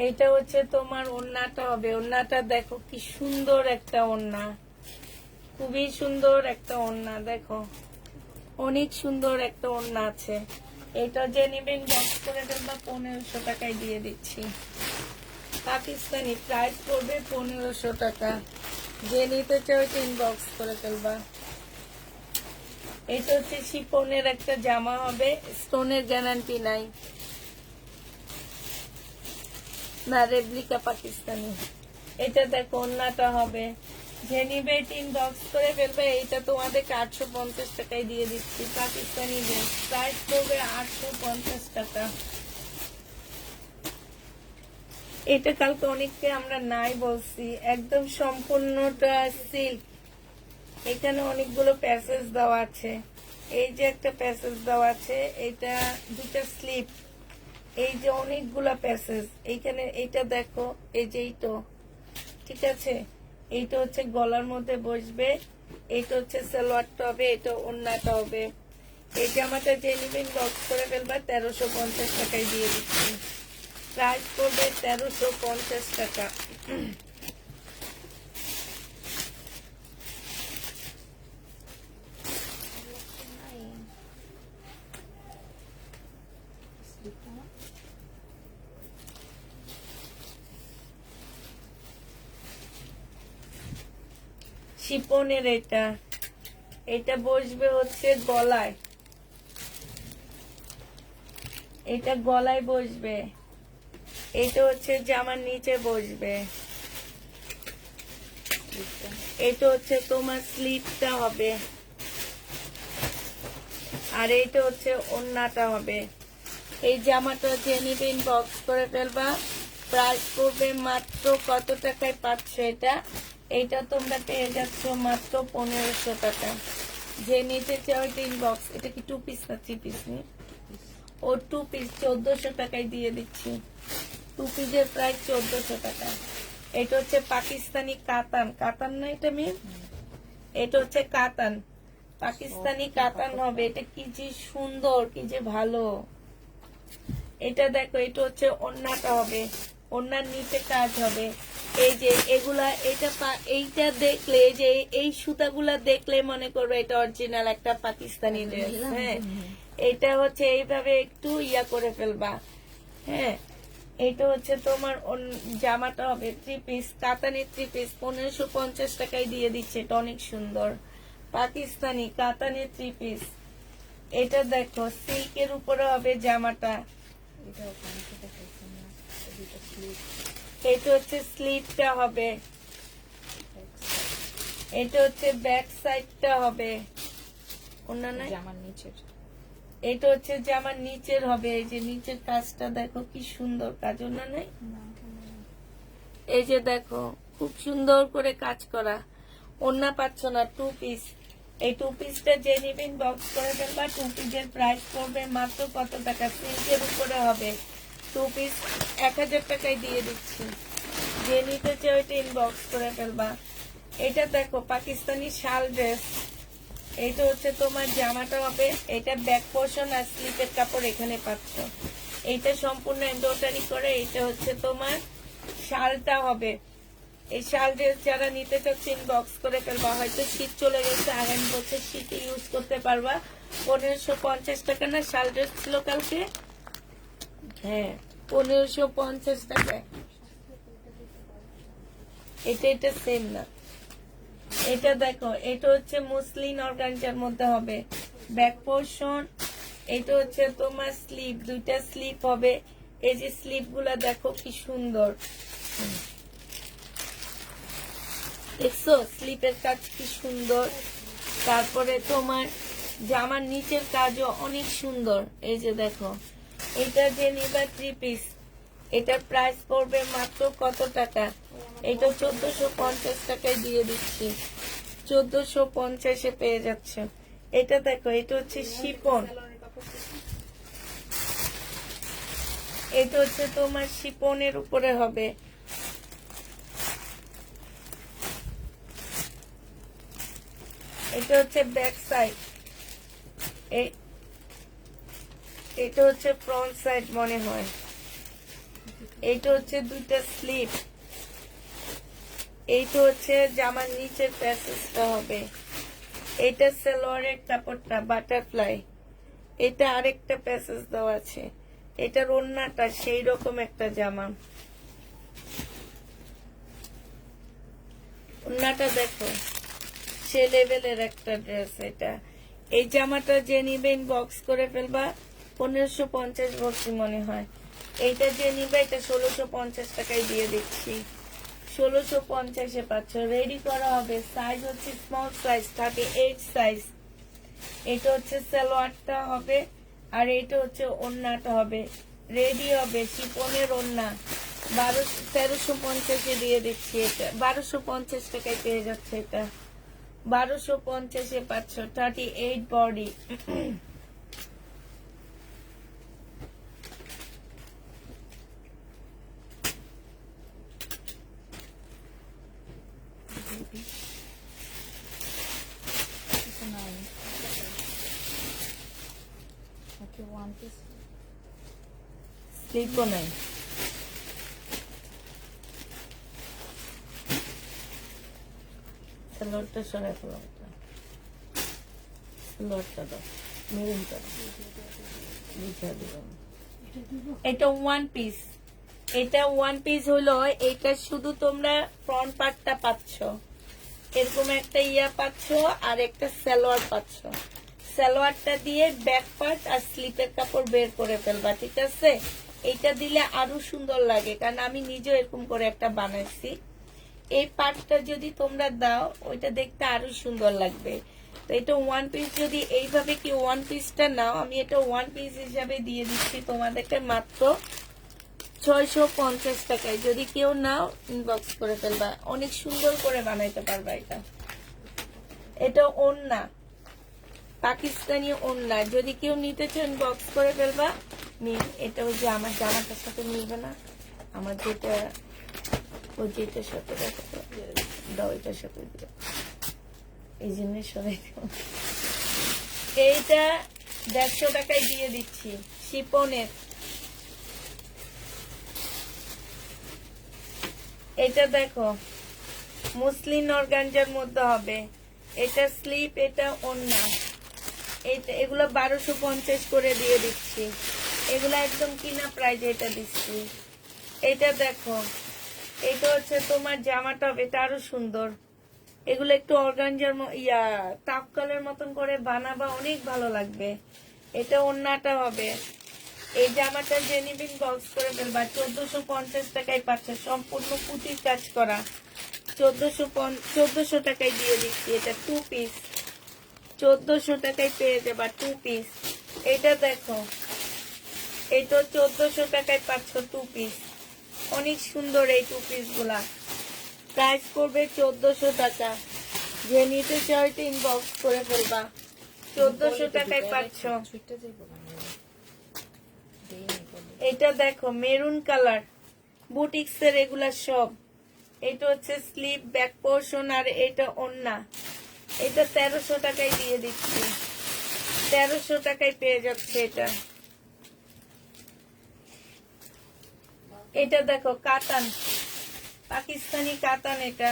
Speaker 1: এটা হচ্ছে তোমার ওড়নাটা হবে, ওড়নাটা দেখো কি সুন্দর একটা ওড়না, খুবই সুন্দর একটা ওড়না, দেখো অনেক সুন্দর একটা ওড়না আছে। এটা যে নিবেন বক্স করে ফেলবা, 1500 টাকায় দিয়ে দিচ্ছি। পাকিস্তানি, প্রাইস পড়বে 1500 টাকা। যে নিতে চাও ইনবক্স করে ফেলবা। এটা হচ্ছে শিফনের একটা জামা হবে, স্টোনের গ্যারান্টি নাই, না রেপ্লিকা পাকিস্তানি। এটা দেখো ওড়নাটা হবে, যে নিবে ইনবক্স করে ফেলবে। এটা তোমাদের 850 টাকায় দিয়ে দিচ্ছি। পাকিস্তানি ড্রেস, প্রাইস পড়বে 850 টাকা। এটা কালকে অনেককে আমরা নাই বলছি, একদম সম্পূর্ণটা সিল্ক। এখানে অনেকগুলো প্যাসেজ দেওয়া আছে, এই যে একটা প্যাসেজ দেওয়া আছে, এটা দুটা স্লিপ, এই যে অনেকগুলা প্যাসেজ এইখানে। এটা দেখো, এই যে এইটা, ঠিক আছে, এইটা হচ্ছে গলার মধ্যে বসবে, এইটা হচ্ছে সালোয়ারটা হবে, এটা ওড়নাটা হবে। এই জামাটা যে নিবেন বক্স করে ফেলবা, 1350 টাকায় দিয়ে দিচ্ছি। প্রাইস পড়বে 1350 টাকা। শিপনের এটা, এটা বসবে হচ্ছে গলায়, এটা গলায় বসবে, এটা হচ্ছে জামার নিচে বসবে, এটা হচ্ছে তোমার স্লিপটা হবে, আর এইটা হচ্ছে ওড়নাটা হবে। এই জামাটা যে নিবে ইনবক্স করে ফেলবা। প্রাইস পড়বে মাত্র কত টাকায় পাচ্ছ এটা? এইটা তোমরা পেয়ে যাচ্ছ মাত্র 1500 টাকা। যে নিতে চাও এটা ইনবক্স। এটা কি 2 পিস না 3 পিস? নি ও 2 পিস 1400 টাকায় দিয়ে দিচ্ছি। 2 পিসের প্রাইস 1400 টাকা। এটা হচ্ছে পাকিস্তানি কাতান। কাতান না এটা মেয়ে? এটা হচ্ছে কাতান, পাকিস্তানি কাতান হবে। এটা কি যে সুন্দর, কি যে ভালো। এটা দেখো, এটা হচ্ছে ওড়নাটা হবে, ওড়নার নিচে কাজ হবে। এই যে এগুলা, এইটা দেখলে, যে এই সুতাগুলা দেখলে মনে করবে এটা অরিজিনাল একটা পাকিস্তানি ড্রেস। হ্যাঁ, এটা হচ্ছে এইভাবে একটু ইয়া করে ফেলবা। হ্যাঁ, এটা হচ্ছে তোমার জামাটা হবে 3 পিস, কাতানের 3 পিস 1550 টাকায় দিয়ে দিচ্ছে। এটা অনেক সুন্দর পাকিস্তানি কাতানের 3 পিস। এটা দেখো সিল্কের উপরে হবে জামাটা। এটা হচ্ছে স্লিভটা হবে, এটা হচ্ছে ব্যাক সাইডটা হবে।
Speaker 2: জামার নিচের,
Speaker 1: এটা হচ্ছে জামার নিচের হবে। এই যে নিচের কাজটা দেখো কি সুন্দর কাজ, না নাই? এই যে দেখো খুব সুন্দর করে কাজ করা। ওড়না পাচ্ছ না, 2 পিস। এই 2 পিসটা যে নিবেন বক্স করে ফেলবা। 2 পিসের প্রাইস পড়বে মাত্র কত টাকা? সিল্কের উপরে হবে। 2 পিস 1000 টাকায় দিয়ে দিচ্ছি। যে নিতে চাও এটা ইনবক্স করে ফেলবা। এটা দেখো পাকিস্তানি শাল ড্রেস। এটা হচ্ছে তোমার জামাটা হবে, এটা ব্যাক পোর্শন আর স্লিপের কাপড় এখানে পাচ্ছ। এইটা সম্পূর্ণ এমব্রয়ডারি করে। এটা হচ্ছে তোমার শালটা হবে। এই শাল ড্রেস যারা নিতে চাচ্ছে ইনবক্স করে ফেলবা। হয়তো শীত চলে গেছে, আগামী বছর শীতে ইউজ করতে পারবা। 1550 টাকা না শাল ড্রেস ছিল কালকে? হ্যাঁ, 1550 টাকায়। এটা সেম না। এটা দেখো, এটা হচ্ছে মুসলিন অর্গানজার মধ্যে হবে, ব্যাক পোর্শন। এটা হচ্ছে তোমার স্লিভ, 2টা স্লিভ হবে। এই যে স্লিভ গুলা দেখো কি সুন্দর, দেখছো স্লিপের কাজ কি সুন্দর। তারপরে তোমার জামার নিচের কাজও অনেক সুন্দর। এই যে দেখো, এটা যে নিবা 3 পিস, এটার প্রাইস পড়বে মাত্র কত টাকা? এটা 1450 টাকায় দিয়ে দিচ্ছি। 1450-এ পেয়ে যাচ্ছে। এটা দেখো, এটা হচ্ছে শিপন। এটা হচ্ছে তোমার শিপনের উপরে হবে। এটা হচ্ছে ব্যাক সাইড, এটা হচ্ছে ফ্রন্ট সাইড মনে হয়। এইটা হচ্ছে 2টা স্লিভ। এইটা হচ্ছে জামার নিচের প্যাসেজটা হবে। এটা সালোয়ারের কাপড়টা বাটারফ্লাই। এটা আরেকটা প্যাসেজ দেওয়া আছে। এটার ওড়নাটা সেই রকম একটা জামা। ওড়নাটা দেখো, সে লেভেলের একটা ড্রেস। এটা এই জামাটা যে নিবে ইনবক্স করে ফেলবা। 1550 ভর্তি মনে হয়। এইটা যে নিবে এটা 1650 টাকায় দিয়ে দিচ্ছি। 1650-এ পাচ্ছ। রেডি করা হবে। সাইজ হচ্ছে স্মল সাইজ, 38 সাইজ। এটা হচ্ছে সালোয়ারটা হবে, আর এটা হচ্ছে ওড়নাটা হবে। রেডি হবে শিপনের ওড়না। 1350-এ দিয়ে দিচ্ছি। এটা 1250 টাকায় পেয়ে যাচ্ছে। এটা 1250-এ পাচ্ছ। 38 বডি। স্লিপও নাই। সালোয়ারটা সরাই ফেলো। সালোয়ারটা দাও, মেরুনটা বুঝা দিব। এটা 1 পিস। এটা 1 পিস হলো। এটা শুধু তোমরা ফ্রন্ট পার্টটা পাচ্ছ, এরকম একটা ইয়া পাচ্ছ, আর একটা সালোয়ার পাচ্ছ। সালোয়ারটা দিয়ে ব্যাক পার্ট আর স্লিপের কাপড় বের করে ফেলবা, ঠিক আছে? এইটা দিলে আরো সুন্দর লাগে, কারণ আমি নিজেও এরকম করে একটা বানাইছি। এই পার্টটা যদি তোমরা দাও ওইটা দেখতে আরো সুন্দর লাগবে। তো এটা ওয়ান পিস, যদি এইভাবে কি ওয়ান পিসটা নাও, আমি এটা ওয়ান পিস হিসাবে দিয়ে দিচ্ছি তোমাদেরকে মাত্র 650 টাকায়। যদি কেউ নাও ইনবক্স করে ফেলবা, অনেক সুন্দর করে বানাইতে পারবা এটা। এটা ওড়না, পাকিস্তানি ওড়না, যদি কেউ নিতে চান বক্স করে ফেলবা। এটা ওই যে আমার জামাটার সাথে মিলবে না, আমার যেটা ওই যেটার সাথে দাও, এটার সাথে দিও, এই জন্য সবাই এইটা 150 টাকায় দিয়ে দিচ্ছি, শিপনের। এটা দেখো মুসলিম অর্গানজার মধ্যে হবে, এটা স্লিপ, এটা ওড়না। এগুলো 1250 করে দিয়ে দিচ্ছি, এগুলো একদম কিনা প্রাইজে এটা দিচ্ছি। এটা দেখো, এটা হচ্ছে তোমার জামাটা হবে, এটা আরো সুন্দর। এগুলো একটু অর্গানজার তাপকালের মতন করে বানাবা, অনেক ভালো লাগবে। এটা ওড়নাটা হবে। এই জামাটা যে নিবেন বক্স করে ফেলবা, 1450 টাকায় পাচ্ছে, সম্পূর্ণ পুঁতির কাজ করা। 1400 টাকায় দিয়ে দিচ্ছি, এটা 2 পিস, 1400 টাকায় পেয়ে যাবা 2 পিস। এটা দেখো, এটা 1400 টাকায় পাচ্ছ 2 পিস, অনেক সুন্দর এই 2 পিস গুলা। প্রাইস করবে 1400 টাকা। যে নিতে চাও ইনবক্স করে ফেলবা, 1400 টাকায় পাচ্ছ। এটা দেখো মেরুন কালার, বুটিক্স এর এগুলা সব। এটা হচ্ছে স্লিপ, ব্যাক পোর্শন, আর এটা ওড়না। এটা 1300 টাকায় দিয়ে দিচ্ছি, 1300 টাকায় পেয়ে যাচ্ছে এটা। এটা দেখো কাতান, পাকিস্তানি কাতান, এটা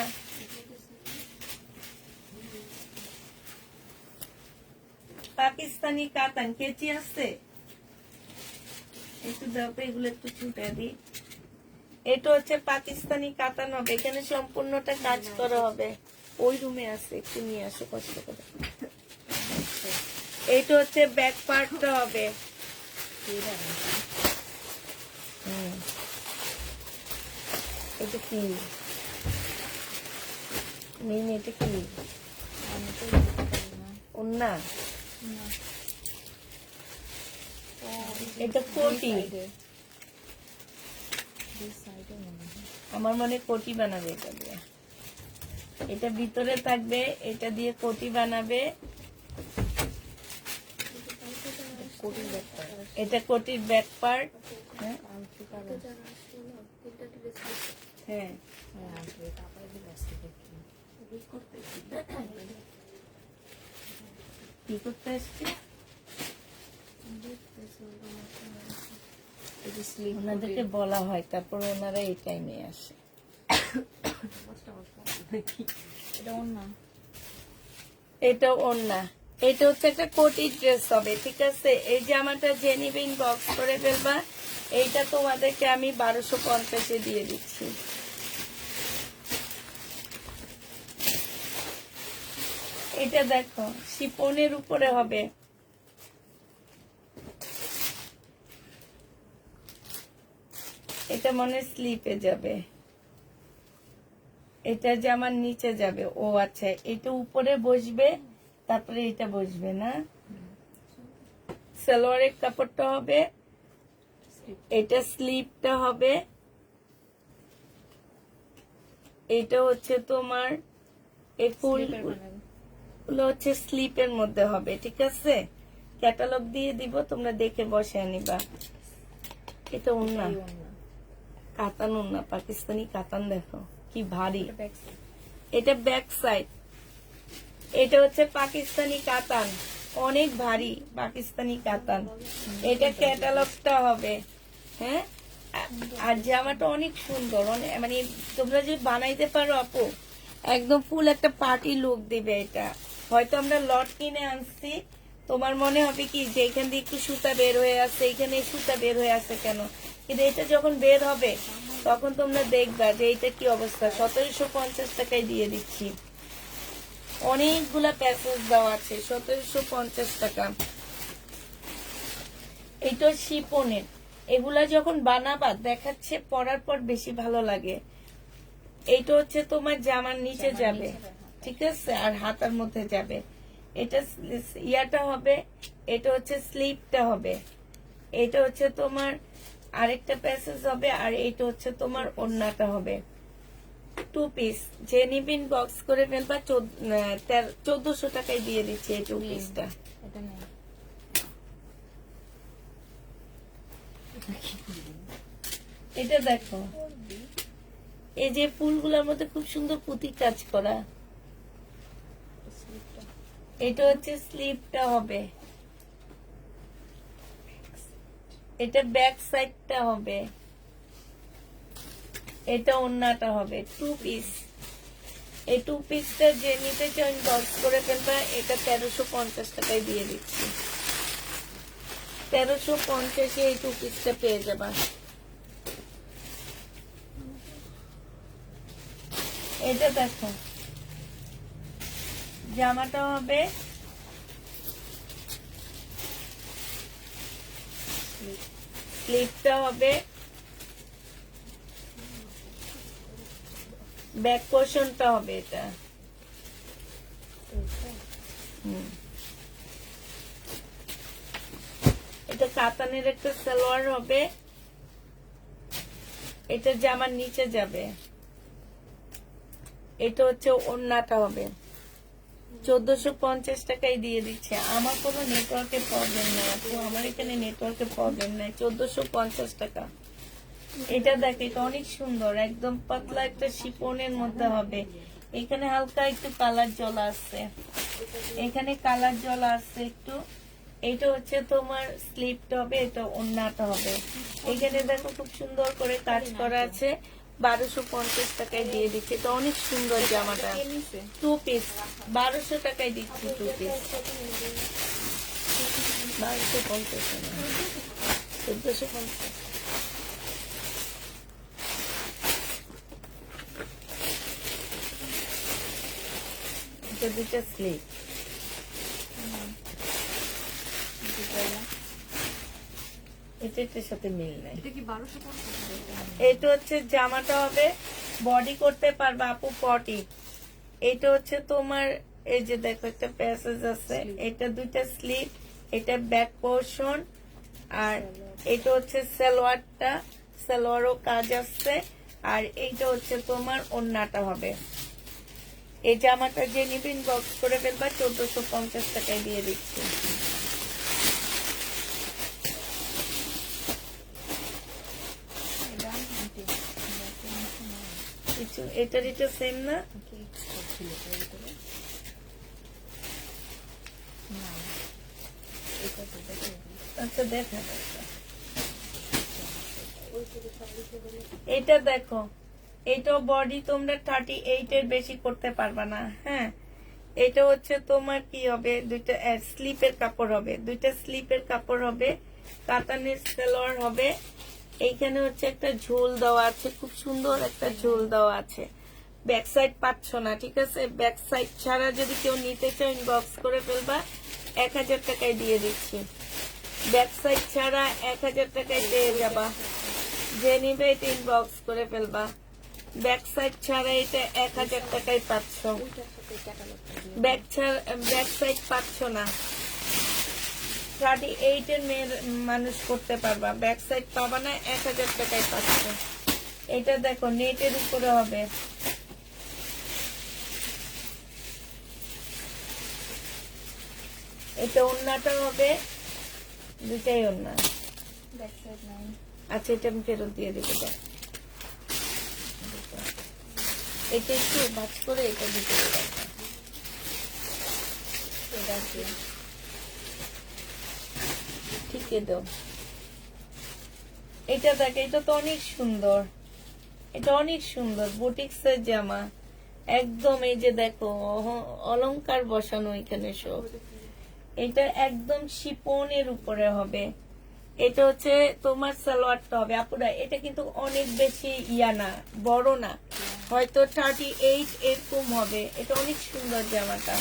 Speaker 1: পাকিস্তানি কাতান। কেচি আছে একটু দাও, এগুলো একটু ছুটে দিই। এটা হচ্ছে পাকিস্তানি কাতান হবে, এখানে সম্পূর্ণটা কাজ করা হবে। ওই রুমে আছে, একটু নিয়ে আসো কষ্ট করে। এটা হচ্ছে ব্যাক পার্টটা হবে। এটা কি নেই, এটা কি ওন্না? এটা কোটি, আমার মনে কোটি বানাবে এটা দিয়ে। এটা ভিতরে থাকবে, এটা দিয়ে কোটি বানাবে। এটা কোটির ব্যাক পার্ট। হ্যাঁ, কি করতে আসছে? ওনাদেরকে বলা হয়, তারপর ওনারা এই টাইমে আসে। এটা ওড়না, এটা হচ্ছে একটা কোটি ড্রেস হবে, ঠিক আছে? এই জামাটা যে নিবে ইনবক্স করে ফেলবা। এইটা তোমাদেরকে আমি 1250 দিয়ে দিচ্ছি। এটা দেখো শিপনের উপরে হবে, এটা মনে স্লিপে যাবে, এটা জামার নিচে যাবে। ও আচ্ছা, এটা উপরে বসবে, তারপরে এটা বসবে না। সালোয়ারের কাপড়টা হবে, এটা স্লিপটা হবে, এটা হচ্ছে তোমার এই ফুলগুলো হচ্ছে স্লিপের মধ্যে হবে, ঠিক আছে? ক্যাটালগ দিয়ে দিব, তোমরা দেখে বসে আনিবা। এটা ওড়না, কাতান ওড়না, পাকিস্তানি কাতান, দেখো কি ভারী। এটা ব্যাক সাইড, এটা হচ্ছে পাকিস্তানি কাতান, অনেক ভারী পাকিস্তানি কাতান। এটা ক্যাটালগটা হবে, হ্যাঁ। আর জামাটা অনেক সুন্দর, মানে তোমরা যদি বানাইতে পারো আপু, একদম ফুল একটা পার্টি লুক দিবে এটা। হয়তো আমরা লট কিনে আনছি, তোমার মনে হবে কি যে এখান দিয়ে একটু সুতা বের হয়ে আসছে, এখানে সুতা বের হয়ে আসছে কেন, কিন্তু এটা যখন বের হবে তখন তোমরা দেখবা যে এটা কি অবস্থা। 1750 টাকায় দিয়ে দিচ্ছি। অনেকগুলা প্যাসেজ দেওয়া আছে, 1750 টাকা। এটা শিপনের, এগুলা যখন বানাবা দেখাচ্ছে পরার পর বেশি ভালো লাগে। এইটা হচ্ছে তোমার জামার নিচে যাবে, ঠিক আছে, আর হাতার মধ্যে যাবে। এটা ইয়াটা হবে, এটা হচ্ছে স্লিপটা হবে, এটা হচ্ছে তোমার আরেকটা প্যাসেজ হবে, আর এটা হচ্ছে তোমার ওড়নাটা হবে। 2 পিস যে নিবিন বক্স করে ফেলবা 1400 টাকায় দিয়ে দিচ্ছে এই 2 পিসটা।
Speaker 2: এটা নেই।
Speaker 1: এটা দেখো, এই যে ফুলগুলোর মধ্যে খুব সুন্দর পুঁতি কাজ করা। এটা হচ্ছে স্লিপটা হবে, এটা ব্যাক সাইডটা হবে, এটা ওড়নাটা হবে। 2 পিস, এই 2 পিসটা যে নিতে চাই বক্স করে ফেলবা। এটা 1350 টাকায় দিয়ে দিচ্ছি, 1350 এই 2 পিসটা পেয়ে যাবা। এটা দেখো, জামাটা হবে স্লিপটা হবে, ব্যাক পোর্শনটা হবে এটা। এটা কাতানের একটা সালোয়ার হবে, এটা জামার নিচে যাবে। এটা হচ্ছে ওড়নাটা হবে। 1450 টাকায় দিয়ে দিচ্ছে। আমার কোনো নেটওয়ার্কের প্রবলেম নাই আপু, আমার এখানে নেটওয়ার্কের প্রবলেম নাই। 1450 টাকা। এটা দেখ, এটা অনেক সুন্দর, একদম পাতলা একটা শিপনের মধ্যে হবে। এখানে হালকা একটু কালার জলা আছে, এখানে কালার জলা আছে একটু। এটা হচ্ছে তোমার স্লিপটা হবে, এটা ওড়নাটা হবে। এখানে দেখো খুব সুন্দর করে কাজ করা আছে। 1250 টাকায় দিয়ে দিচ্ছে। এটা অনেক সুন্দর জামাটা। 2 পিস 1200 টাকায় দিচ্ছি। 2 পিস 1250, 1450। এটা দুটা স্লিপ, এটার সাথে মিল নাই। এটা হচ্ছে জামাটা হবে, বডি করতে পারবে আপু 40। এটা হচ্ছে তোমার, এই যে দেখো একটা প্যাসেজ আছে, এটা দুইটা স্লিপ, এটা ব্যাক পোর্শন, আর এটা হচ্ছে সালোয়ারটা, সালোয়ারও কাজ আছে, আর এইটা হচ্ছে তোমার ওড়নাটা হবে। এই জামাটা যে নিবেন বক্স করে ফেলবা 1450 টাকায় দিয়ে দিচ্ছি। এটার এটা সেম না? আচ্ছা দেখা, এটা দেখো, এটা বডি তোমরা 38 এর বেশি করতে পারবা না। হ্যাঁ, এটা হচ্ছে তোমার কি হবে, দুইটা স্লিপের কাপড় হবে, দুইটা স্লিপের কাপড় হবে, কাতানের সালোয়ার হবে। এইখানে হচ্ছে একটা ঝোল দেওয়া আছে, খুব সুন্দর একটা ঝোল দেওয়া আছে। ব্যাক সাইড পাচ্ছ না, ঠিক আছে। ব্যাক সাইড ছাড়া যদি কেউ নিতে চাও ইনবক্স করে ফেলবা, 1000 টাকায় দিয়ে দিচ্ছি। ব্যাক সাইড ছাড়া 1000 টাকায় পেয়ে যাবা। যে নিবে এটা ইনবক্স করে ফেলবা। ব্যাক সাইড ছাড়া এটা 1000 টাকায় পাচ্ছ। ব্যাক সাইড পাচ্ছ না, 38 এর মেয়ের মানুষ করতে পারবা, ব্যাক সাইড পাবা না, 1000 টাকায় পাচ্ছ। এটা দেখো নেটের উপরে হবে, এটা ওড়নাটা হবে, দুটাই ওড়না। আচ্ছা, এটা আমি ফেরত দিয়ে দেবো। দেখ, এটা একটু ভাজ করে এটা দিতে হবে। ঠিক দাও। এটা দেখ, এটা তো অনেক সুন্দর, এটা অনেক সুন্দর বুটিক্সের জামা একদম। এই যে দেখো অলংকার বসানো এখানে সব। এটা একদম শিপনের উপরে হবে। এটা হচ্ছে তোমার সালোয়ারটা হবে আপুরা। এটা কিন্তু অনেক বেশি ইয়া না, বড় না, হয়তো 38 এরকম হবে। এটা অনেক সুন্দর জামাটা।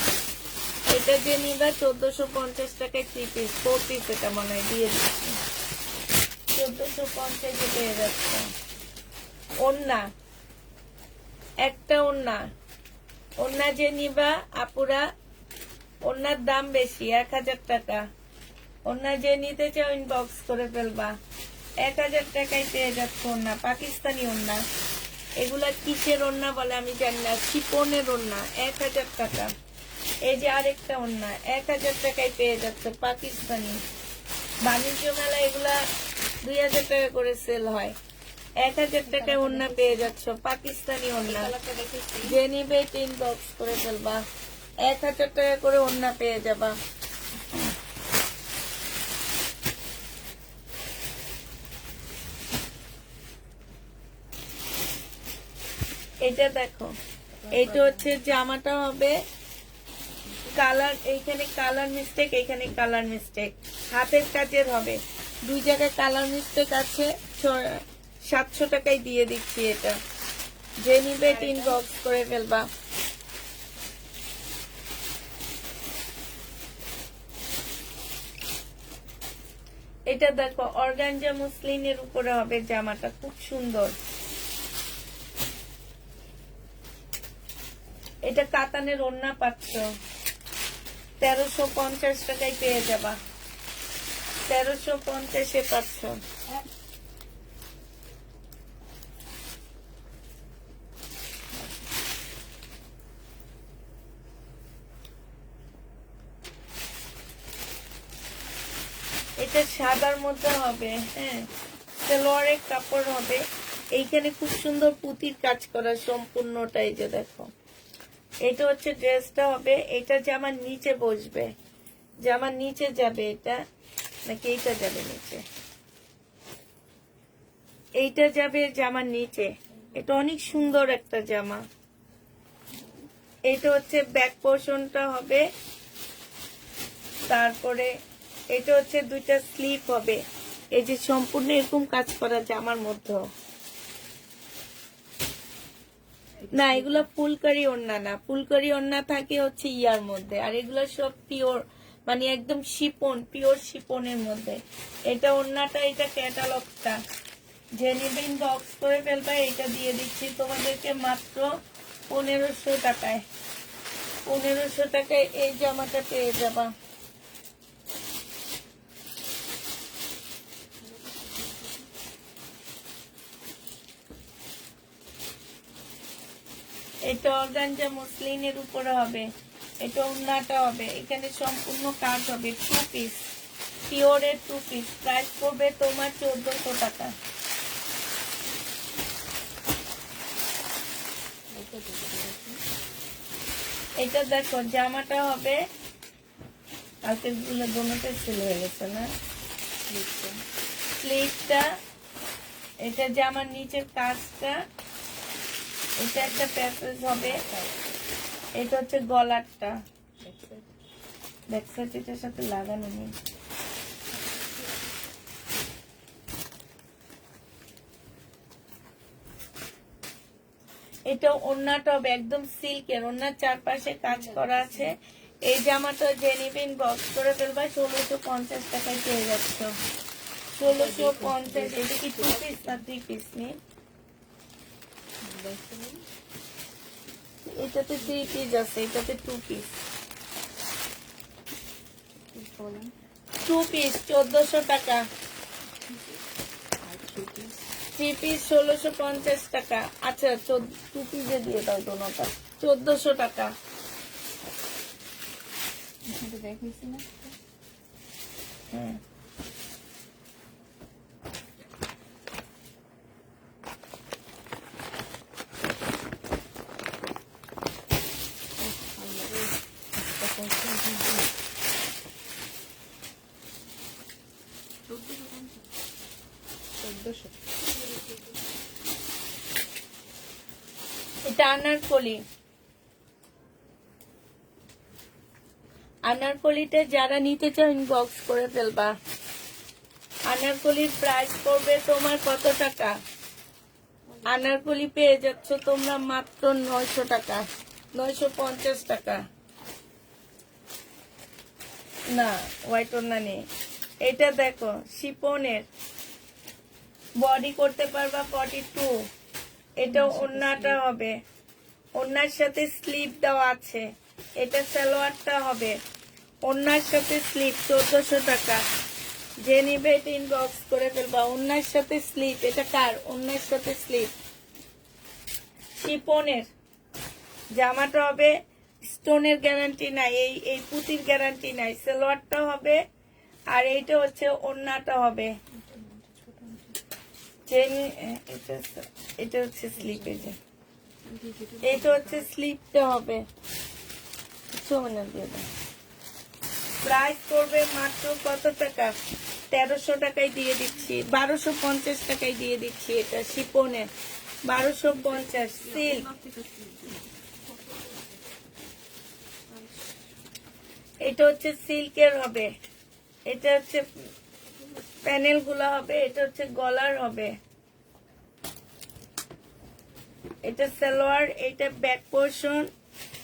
Speaker 1: এটা যে নিবা 1450 টাকায় 3 পিস 4 পিস, এটা মনে হয় দিয়ে দিচ্ছি 1450 এ পেয়ে যাচ্ছে। ওন্না, একটা ওন্না, ওন্না যে নিবা আপুরা, ওন্নার দাম বেশি 1000 টাকা। ওন্না যে নিতে চাও ইনবক্স করে ফেলবা, 1000 টাকায় পেয়ে যাচ্ছে ওন্না, পাকিস্তানি ওন্না। এগুলা কিসের ওন্না বলে আমি জানি না, শিপনের ওন্না, 1000 টাকা। এই যে আরেকটা ওন্না 1000 টাকায় পেয়ে যাচ্ছে, পাকিস্তানি। বাণিজ্য মেলা এগুলা 2000 টাকা করে সেল হয়, 1000 টাকায় ওন্না পেয়ে যাচ্ছ, পাকিস্তানি ওন্না। যে নিবে ইনবক্স করে ফেলবা, 1000 টাকা করে ওন্না পেয়ে যাবা। এটা দেখো, এটা হচ্ছে জামাটা হবে কালার, এইখানে কালার মিস্টেক, এইখানে কালার মিস্টেক, হাতের কাজের হবে, দুই জায়গায় কালার মিস্টেক আছে। 700 টাকায় দিয়ে দিচ্ছি এটা। যে নিবে ইনবক্স করে ফেলবা। এটা দেখো অর্গানজা মুসলিনের উপরে হবে জামাটা, খুব সুন্দর। এটা কাতানের ওড়না পাচ্ছ, 1350 টাকায় পেয়ে যাবা, 1350-এ পাচ্ছ। এটা সাদার মধ্যে হবে, হ্যাঁ, সালোয়ারের কাপড় হবে। এইখানে খুব সুন্দর পুঁতির কাজ করা সম্পূর্ণটাই, যে দেখো এটা হচ্ছে ড্রেসটা হবে। এটা জামার নিচে বসবে, জামার নিচে যাবে এটা, নাকি এইটা যাবে নিচে? এইটা যাবে জামার নিচে। এটা অনেক সুন্দর একটা জামা। এটা হচ্ছে ব্যাক পোর্শনটা হবে, তারপরে এটা হচ্ছে দুইটা স্লিপ হবে। এই যে সম্পূর্ণ এরকম কাজ করা জামার মধ্যে না, এগুলো ফুলকারি ওড়না না, ফুলকারি ওড়না থাকে হচ্ছে ইয়ার মধ্যে, আর এগুলো সব পিওর, মানে একদম শিপন, পিওর শিপনের মধ্যে। এটা ওড়নাটা, এটা ক্যাটালগটা। যে নিবে ইনবক্স করে ফেলবা, এটা দিয়ে দিচ্ছি তোমাদেরকে মাত্র 1500 টাকায়। 1500 টাকায় এই জামাটা পেয়ে যাবা। এটা অর্গানজা মসলিনের উপরে হবে, এটা ওড়নাটা হবে, এখানে সম্পূর্ণ কাজ হবে। 2 পিস, পিওরের 2 পিস, প্রাইস পড়বে তোমার 1400 টাকা। এটা দেখো জামাটা হবে, কালকের গুলো দোনোটাই সেল হয়ে গেছে না, স্লিভটা, এটা জামার নিচের কাজটা, এটা একটা প্যাসেজ হবে, এটা হচ্ছে গলারটা, ব্যাক সাইড এটার সাথে লাগানো নেই। এটা ওড়নাটা হবে একদম সিল্কের, ওড়নার চারপাশে কাজ করা আছে। এই জামাটা যে নিবে ইনবক্স করে ফেলবা, 1650 টাকায় পেয়ে যাচ্ছ, 1650। এটা কি 2 পিস না 3 পিস নেই? এটাতে 3 পিস আছে, এটাতে 2 পিস। 2 পিস 1400 টাকা, 3 পিস 1650 টাকা। আচ্ছা 2 পিসে দিয়ে দাও দোনোটা, 1400 টাকা। হ্যাঁ, এটা আনারকলি। আনারকলিটা যারা নিতে চাও ইনবক্স করে ফেলবা। আনারকলির প্রাইস পড়বে তোমার কত টাকা? আনারকলি পেয়ে যাচ্ছ তোমরা মাত্র 900 টাকা, 950 টাকা। না হোয়াইট ওড়না নেই। এটা দেখো শিপনের, বডি করতে পারবা 42। এটা ওড়নাটা হবে, ওড়নার সাথে স্লিপ দেওয়া আছে। এটা সালোয়ারটা হবে, ওড়নার সাথে স্লিপ 1400 টাকা। যে নিবে এটা ইনবক্স করে ফেলবা। ওড়নার সাথে স্লিপ, এটা কার? ওড়নার সাথে স্লিপ। শিপনের জামাটা হবে, স্টোনের গ্যারান্টি নাই, এই পুঁতির গ্যারান্টি নাই। সালোয়ারটা হবে, আর এইটা হচ্ছে ওড়নাটা হবে। এটা হচ্ছে স্লিপ, এটা হচ্ছে স্লিপটা হবে। প্রাইস করবে মাত্র কত টাকা? 1300 টাকায় দিয়ে দিচ্ছি, 1250 টাকায় দিয়ে দিচ্ছি। এটা শিপনের 1250। সিল্ক, এটা হচ্ছে সিল্কের হবে, এটা হচ্ছে প্যানেল গুলা হবে, এটা হচ্ছে গলার হবে। এটা সালোয়ার, এটা ব্যাক পোর্শন,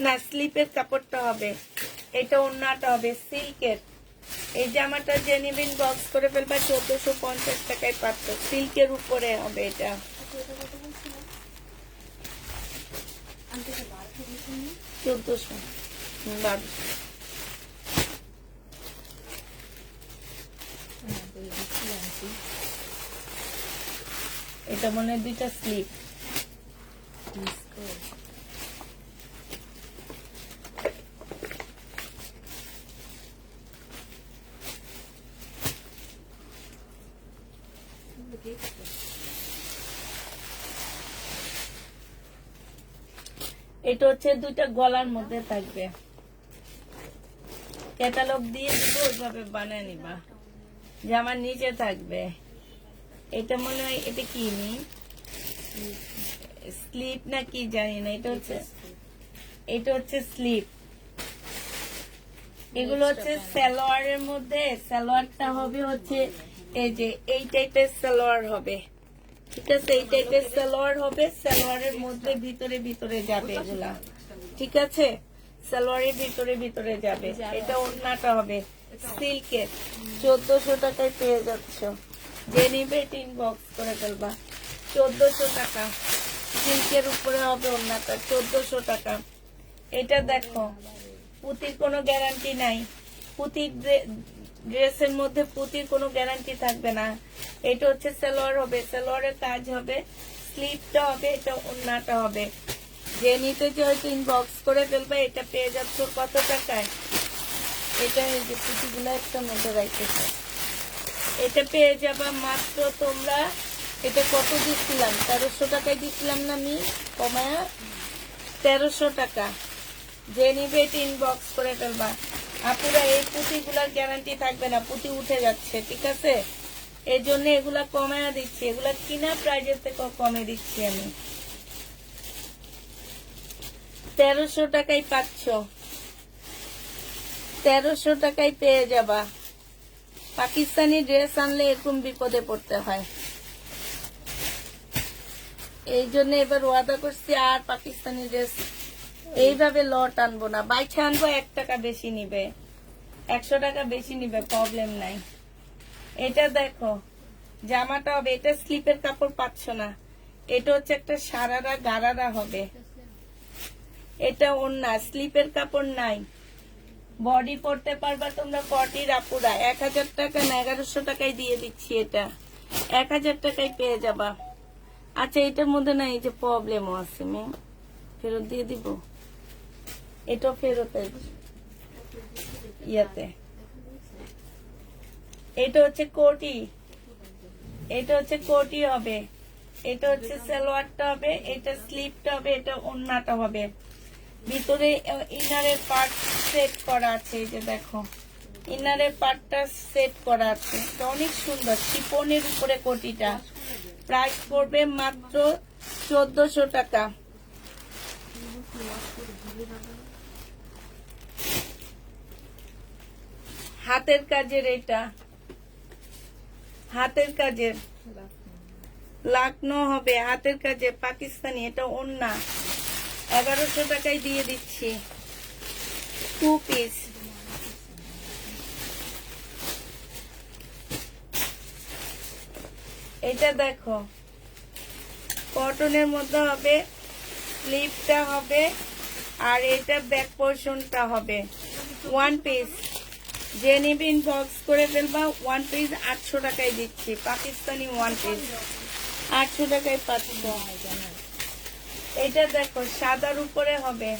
Speaker 1: না স্লিপের কাপড়টা হবে। এটা ওড়নাটা হবে সিল্কের। এই জামাটা যে নিবেন বক্স করে ফেলবা, 1450 টাকায় পাচ্ছ। সিল্কের উপরে হবে এটা। চোদ্দশো, 1200। এটা মনে হয় 2টা স্লিপ। এটা হচ্ছে 2টা গলার মধ্যে থাকবে। ক্যাটালগ দিয়ে দিব, ওইভাবে বানিয়ে নিবা। জামার নিচে থাকবে। এটা মনে হয় এটা কি নি স্লিপ না কি জানি না। এটা হচ্ছে স্লিপ। এগুলো হচ্ছে সালোয়ারের মধ্যে। সালোয়ারটা হবে হচ্ছে এই যে এই টাইপের সালোয়ার হবে, ঠিক আছে? এই টাইপের সালোয়ার হবে। সালোয়ারের মধ্যে ভিতরে ভিতরে যাবে এগুলা, ঠিক আছে? সালোয়ারের ভিতরে ভিতরে যাবে। এটা ওড়নাটা হবে সিল্কের, 1400 টাকায় পেয়ে যাচ্ছ। যে নিবে এটা ইনবক্স করে ফেলবা। 1400 টাকা সিল্কের উপরে হবে ওড়নাটা, 1400 টাকা। এটা দেখো, পুঁতির কোনো গ্যারান্টি নাই। পুঁতির ড্রেসের মধ্যে পুঁতির কোনো গ্যারান্টি থাকবে না। এটা হচ্ছে সালোয়ার হবে, সালোয়ারের কাজ হবে, স্লিপটা হবে, এটা ওড়নাটা হবে। যে নিতে চাই ইনবক্স করে ফেলবে। এটা পেয়ে যাচ্ছ কত টাকায়? এটা এই যে পুঁতিগুলো একটা মধ্যে রাখতেছে, এটা পেয়ে যাবা মাত্র তোমরা। এটা কত দিচ্ছিলাম? 1300 টাকায় দিচ্ছিলাম না আমি, কমায়া 1300 টাকা। যে নিবে এটা ইনবক্স করে ফেলবা। আপুরা এই পুঁতিগুলার গ্যারান্টি থাকবে না, পুঁতি উঠে যাচ্ছে, ঠিক আছে? এই জন্য এগুলা কমায়া দিচ্ছি। এগুলা কিনা প্রাইজের থেকে কমে দিচ্ছি আমি। 1300 টাকায় পাচ্ছ, 1300 টাকায় পেয়ে যাবা। পাকিস্তানি ড্রেস আনলে এরকম বিপদে পড়তে হয়। এই জন্য এবার ওয়াদা করছি আর পাকিস্তানি ড্রেস এইভাবে লট আনবো না। বাইছে আনবো, 1 টাকা বেশি নিবে, 100 টাকা বেশি নিবে, প্রবলেম নাই। এটা দেখো জামাটা হবে, এটা স্লিপের কাপড় পাচ্ছ না। এটা হচ্ছে একটা সারারা গারারা হবে। এটা ওড়না, স্লিপের কাপড় নাই। বডি পড়তে পারবা তোমরা 40 আপুরা। 1000 টাকা না 1100 টাকায় দিয়ে দিচ্ছি। এটা 1000 টাকায় পেয়ে যাবা। আচ্ছা এটার মধ্যে না এই যে প্রবলেমও আছে, ম্যাম ফেরত দিয়ে দিব। এটা ফেরতের ইয়াতে। এটা হচ্ছে কোটি, এটা হচ্ছে কোটি হবে। এটা হচ্ছে সালোয়ারটা হবে, এটা স্লিপটা হবে, এটা ওড়নাটা হবে। ভিতরে ইনারের পার্ট সেট করা আছে, এই যে দেখো ইনারের পার্টটা সেট করা আছে। এটা অনেক সুন্দর, শিপনের উপরে কোটিটা। প্রাইস পড়বে মাত্র 1400 টাকা। হাতের কাজের, এটা হাতের কাজের, লাকনো হবে হাতের কাজে পাকিস্তানি, এটা ওন্না 1100 টাকায় দিয়ে দিচ্ছি 2 পিস। এটা দেখো কটনের মধ্যে হবে, স্লিভটা হবে আর এটা ব্যাক পোর্শনটা হবে 1 পিস। যে নিবেন বক্স করে ফেলবা 1 পিস 800 টাকায় দিচ্ছি পাকিস্তানি 1 পিস 800 টাকায় পাচ্ছ। এটা দেখো সাদার উপরে হবে,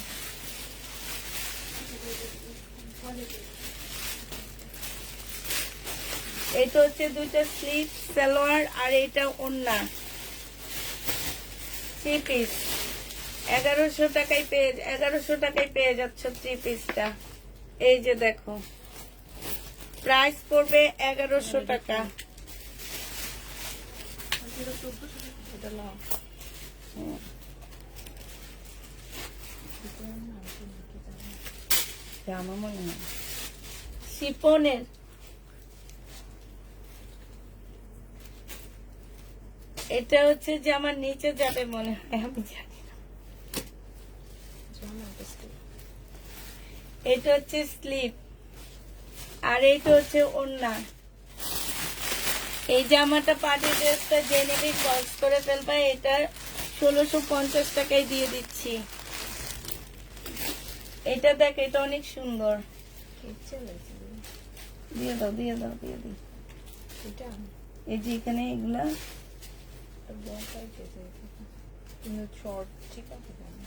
Speaker 1: এটা হচ্ছে দুইটা স্লিভ সালোয়ার আর এটা ওন্না 3 পিস 1100 টাকায় পেয়ে যাচ্ছ 3 পিসটা। এই যে দেখো প্রাইস পড়বে 1100 টাকা। জামা মনে হয় শিপনের, এটা হচ্ছে যে আমার নিচে যাবে মনে হয়, আমি জানি না। এটা হচ্ছে স্লিভ আর এইটা হচ্ছে ওড়না। এই জামাটা পার্টি ড্রেসটা যে নেবে বক্স করে ফেলবা, এটা 1650 টাকায় দিয়ে দিচ্ছি। এটা দেখ, এটা অনেক সুন্দর, দিয়ে দাও দিয়ে দাও দিয়ে দিই। এই যে এখানে এগুলা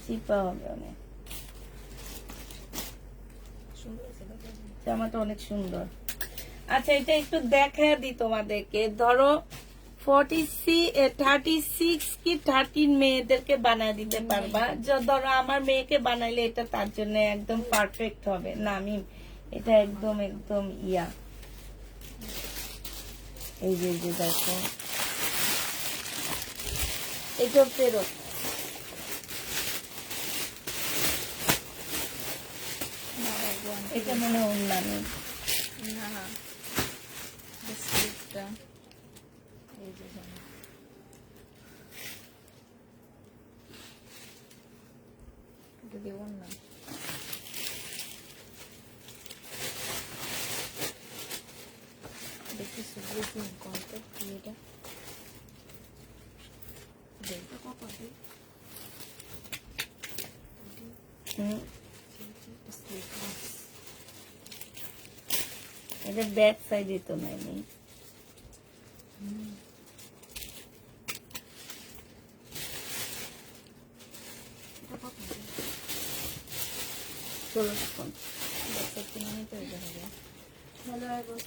Speaker 1: চিপা হবে অনেক, জামাটা অনেক সুন্দর। আচ্ছা এটা একটু দেখা দিই তোমাদেরকে, ধরো 36 কি 13 মেয়েদেরকে বানায় দিতে পারবা। ধরো আমার মেয়েকে বানাইলে এটা তার জন্য একদম পারফেক্ট হবে না, আমি এটা একদম একদম ইয়া। এই যে দেখো এটা ফেরত, এটা মনে অন্য
Speaker 2: না এই যে দেব না, দেখি সুন্দর কোনটা এটা দেখো কত দিই।
Speaker 1: এটা ব্যাক সাইডে তো নাই,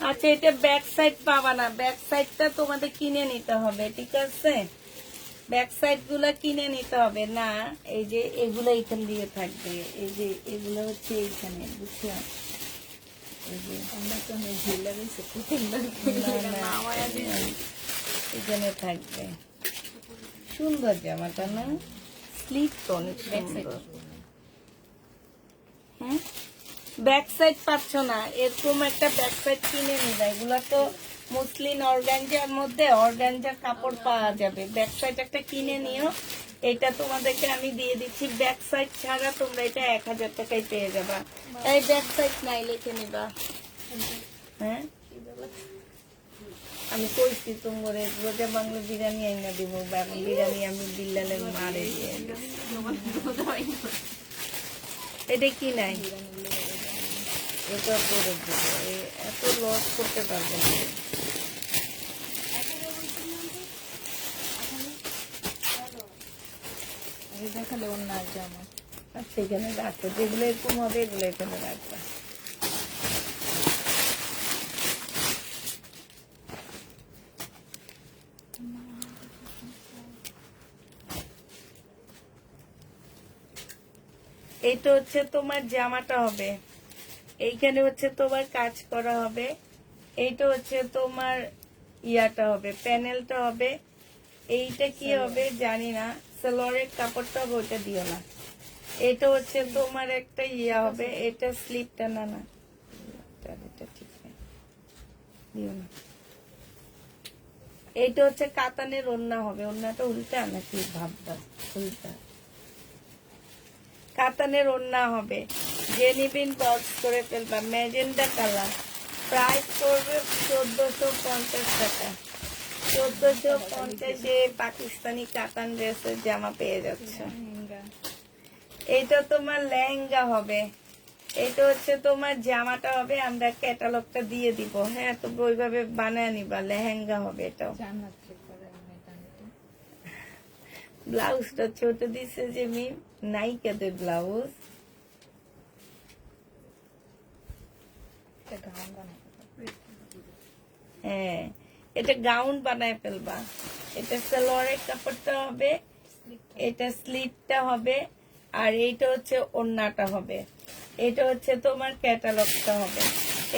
Speaker 1: আচ্ছা এটা ব্যাক সাইড পাবা না, ব্যাক সাইডটা তোমাদের কিনে নিতে হবে, ঠিক আছে? ব্যাক সাইড গুলা কিনে নিতে হবে না। এই যে এগুলো এখান দিয়ে থাকবে, এই যে এগুলো হচ্ছে এইখানে, বুঝছো? এই যে এখানে থাকবে, সুন্দর জামাটা না, স্লিপ তো অনেক সুন্দর। হ্যাঁ ব্যাক সাইড পাচ্ছ না, এরকম একটা ব্যাক সাইড কিনে নিবা। এগুলা তো মুসলিন অর্গানজার মধ্যে অর্গানজার কাপড় পাওয়া যাবে, ব্যাক সাইড একটা কিনে নিও। এটা তোমাদেরকে আমি দিয়ে দিচ্ছি, ব্যাক সাইড ছাড়া তোমরা এটা 1000 টাকায় পেয়ে যাবা। তাই ব্যাক সাইড নাই লিখে নিবা। হ্যাঁ আমি কইছি তোমার রোজা বাংলা বিরিয়ানি আইনা দিব, বিরিয়ানি আমি বিল্লালে মারে দিয়ে। এটা কি নাই, এটা করে দেবো, এত লস করতে পারবো না।
Speaker 2: দেখালে অন্য জামা,
Speaker 1: আচ্ছা এখানে রাখো, যেগুলো এরকম হবে এগুলো এখানে রাখবা। এইটা হচ্ছে তোমার জামাটা হবে, এইখানে হচ্ছে তোমার কাজ করা হবে, এইটা হচ্ছে তোমার ইয়াটা হবে, প্যানেলটা হবে। এইটা কি হবে জানি না, সালোয়ারের কাপড়টা হবে, ওইটা দিও না। এটা হচ্ছে তোমার একটা ইয়া হবে, এটা স্লিপটা না না এটা ঠিক নেই, দিও না। এইটা হচ্ছে কাতানের ওড়না হবে, ওড়নাটা উল্টা নাকি ভাববা, উল্টা কাতানের ওড়না হবে। যে নিবেন বক্স করে ফেলবা, ম্যাজেন্ডা কালার, প্রাইস পড়বে 1450 টাকা। 1450-এ পাকিস্তানি কাতান ড্রেসের জামা পেয়ে যাচ্ছে। এইটা তোমার লেহেঙ্গা হবে, এটা হচ্ছে তোমার জামাটা হবে, আমরা ক্যাটালগটা দিয়ে দিব। হ্যাঁ, তো ওইভাবে বানায় নিবা, লেহেঙ্গা হবে এটাও। ব্লাউজটা ছোট দিছে যে মি, নাইকাদের ব্লাউজ। হ্যাঁ, এটা গাউন বানায় ফেলবা। এটা সালোয়ারের কাপড়টা হবে, এটা স্লিপটা হবে, আর এইটা হচ্ছে ওড়নাটা হবে। এটা হচ্ছে তোমার ক্যাটালগটা হবে।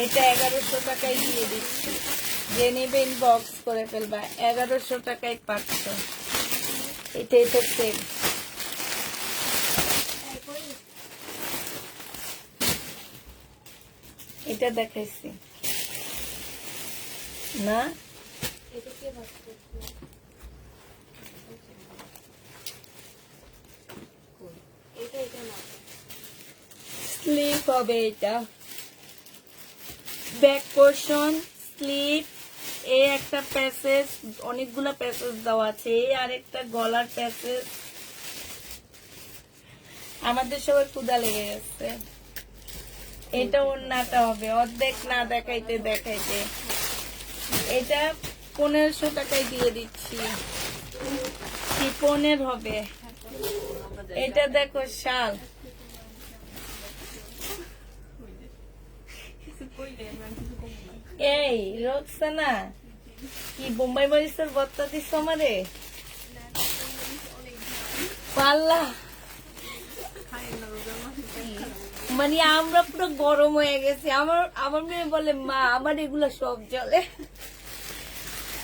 Speaker 1: এটা 1100 টাকায় দিয়ে দিচ্ছি, যে নেবে ইনবক্স করে ফেলবা। 1100 টাকায় পাচ্ছ। এটাই তো সেম। এটা দেখাইছি না, স্লিপ হবে এটা, ব্যাক পোর্শন, স্লিপ, এই একটা প্যাসেজ, অনেকগুলা প্যাসেজ দেওয়া আছে, এই আরেকটা গলার প্যাসেজ। আমাদের সবাই ক্ষুধা লেগে গেছে। এটা ওড়নাটা হবে, অর্ধেক না দেখাইতে দেখাইতে। এটা 1500 টাকায় দিয়ে দিচ্ছি, শিফনের হবে। এটা দেখো শাল, এই রোকসানা কি বোম্বাই মরিচের ভর্তা দিস আমারে? পাল্লা মানে আমরা পুরো গরম হয়ে গেছি। আমার মেয়ে বলে, মা আমার এগুলা সব চলে।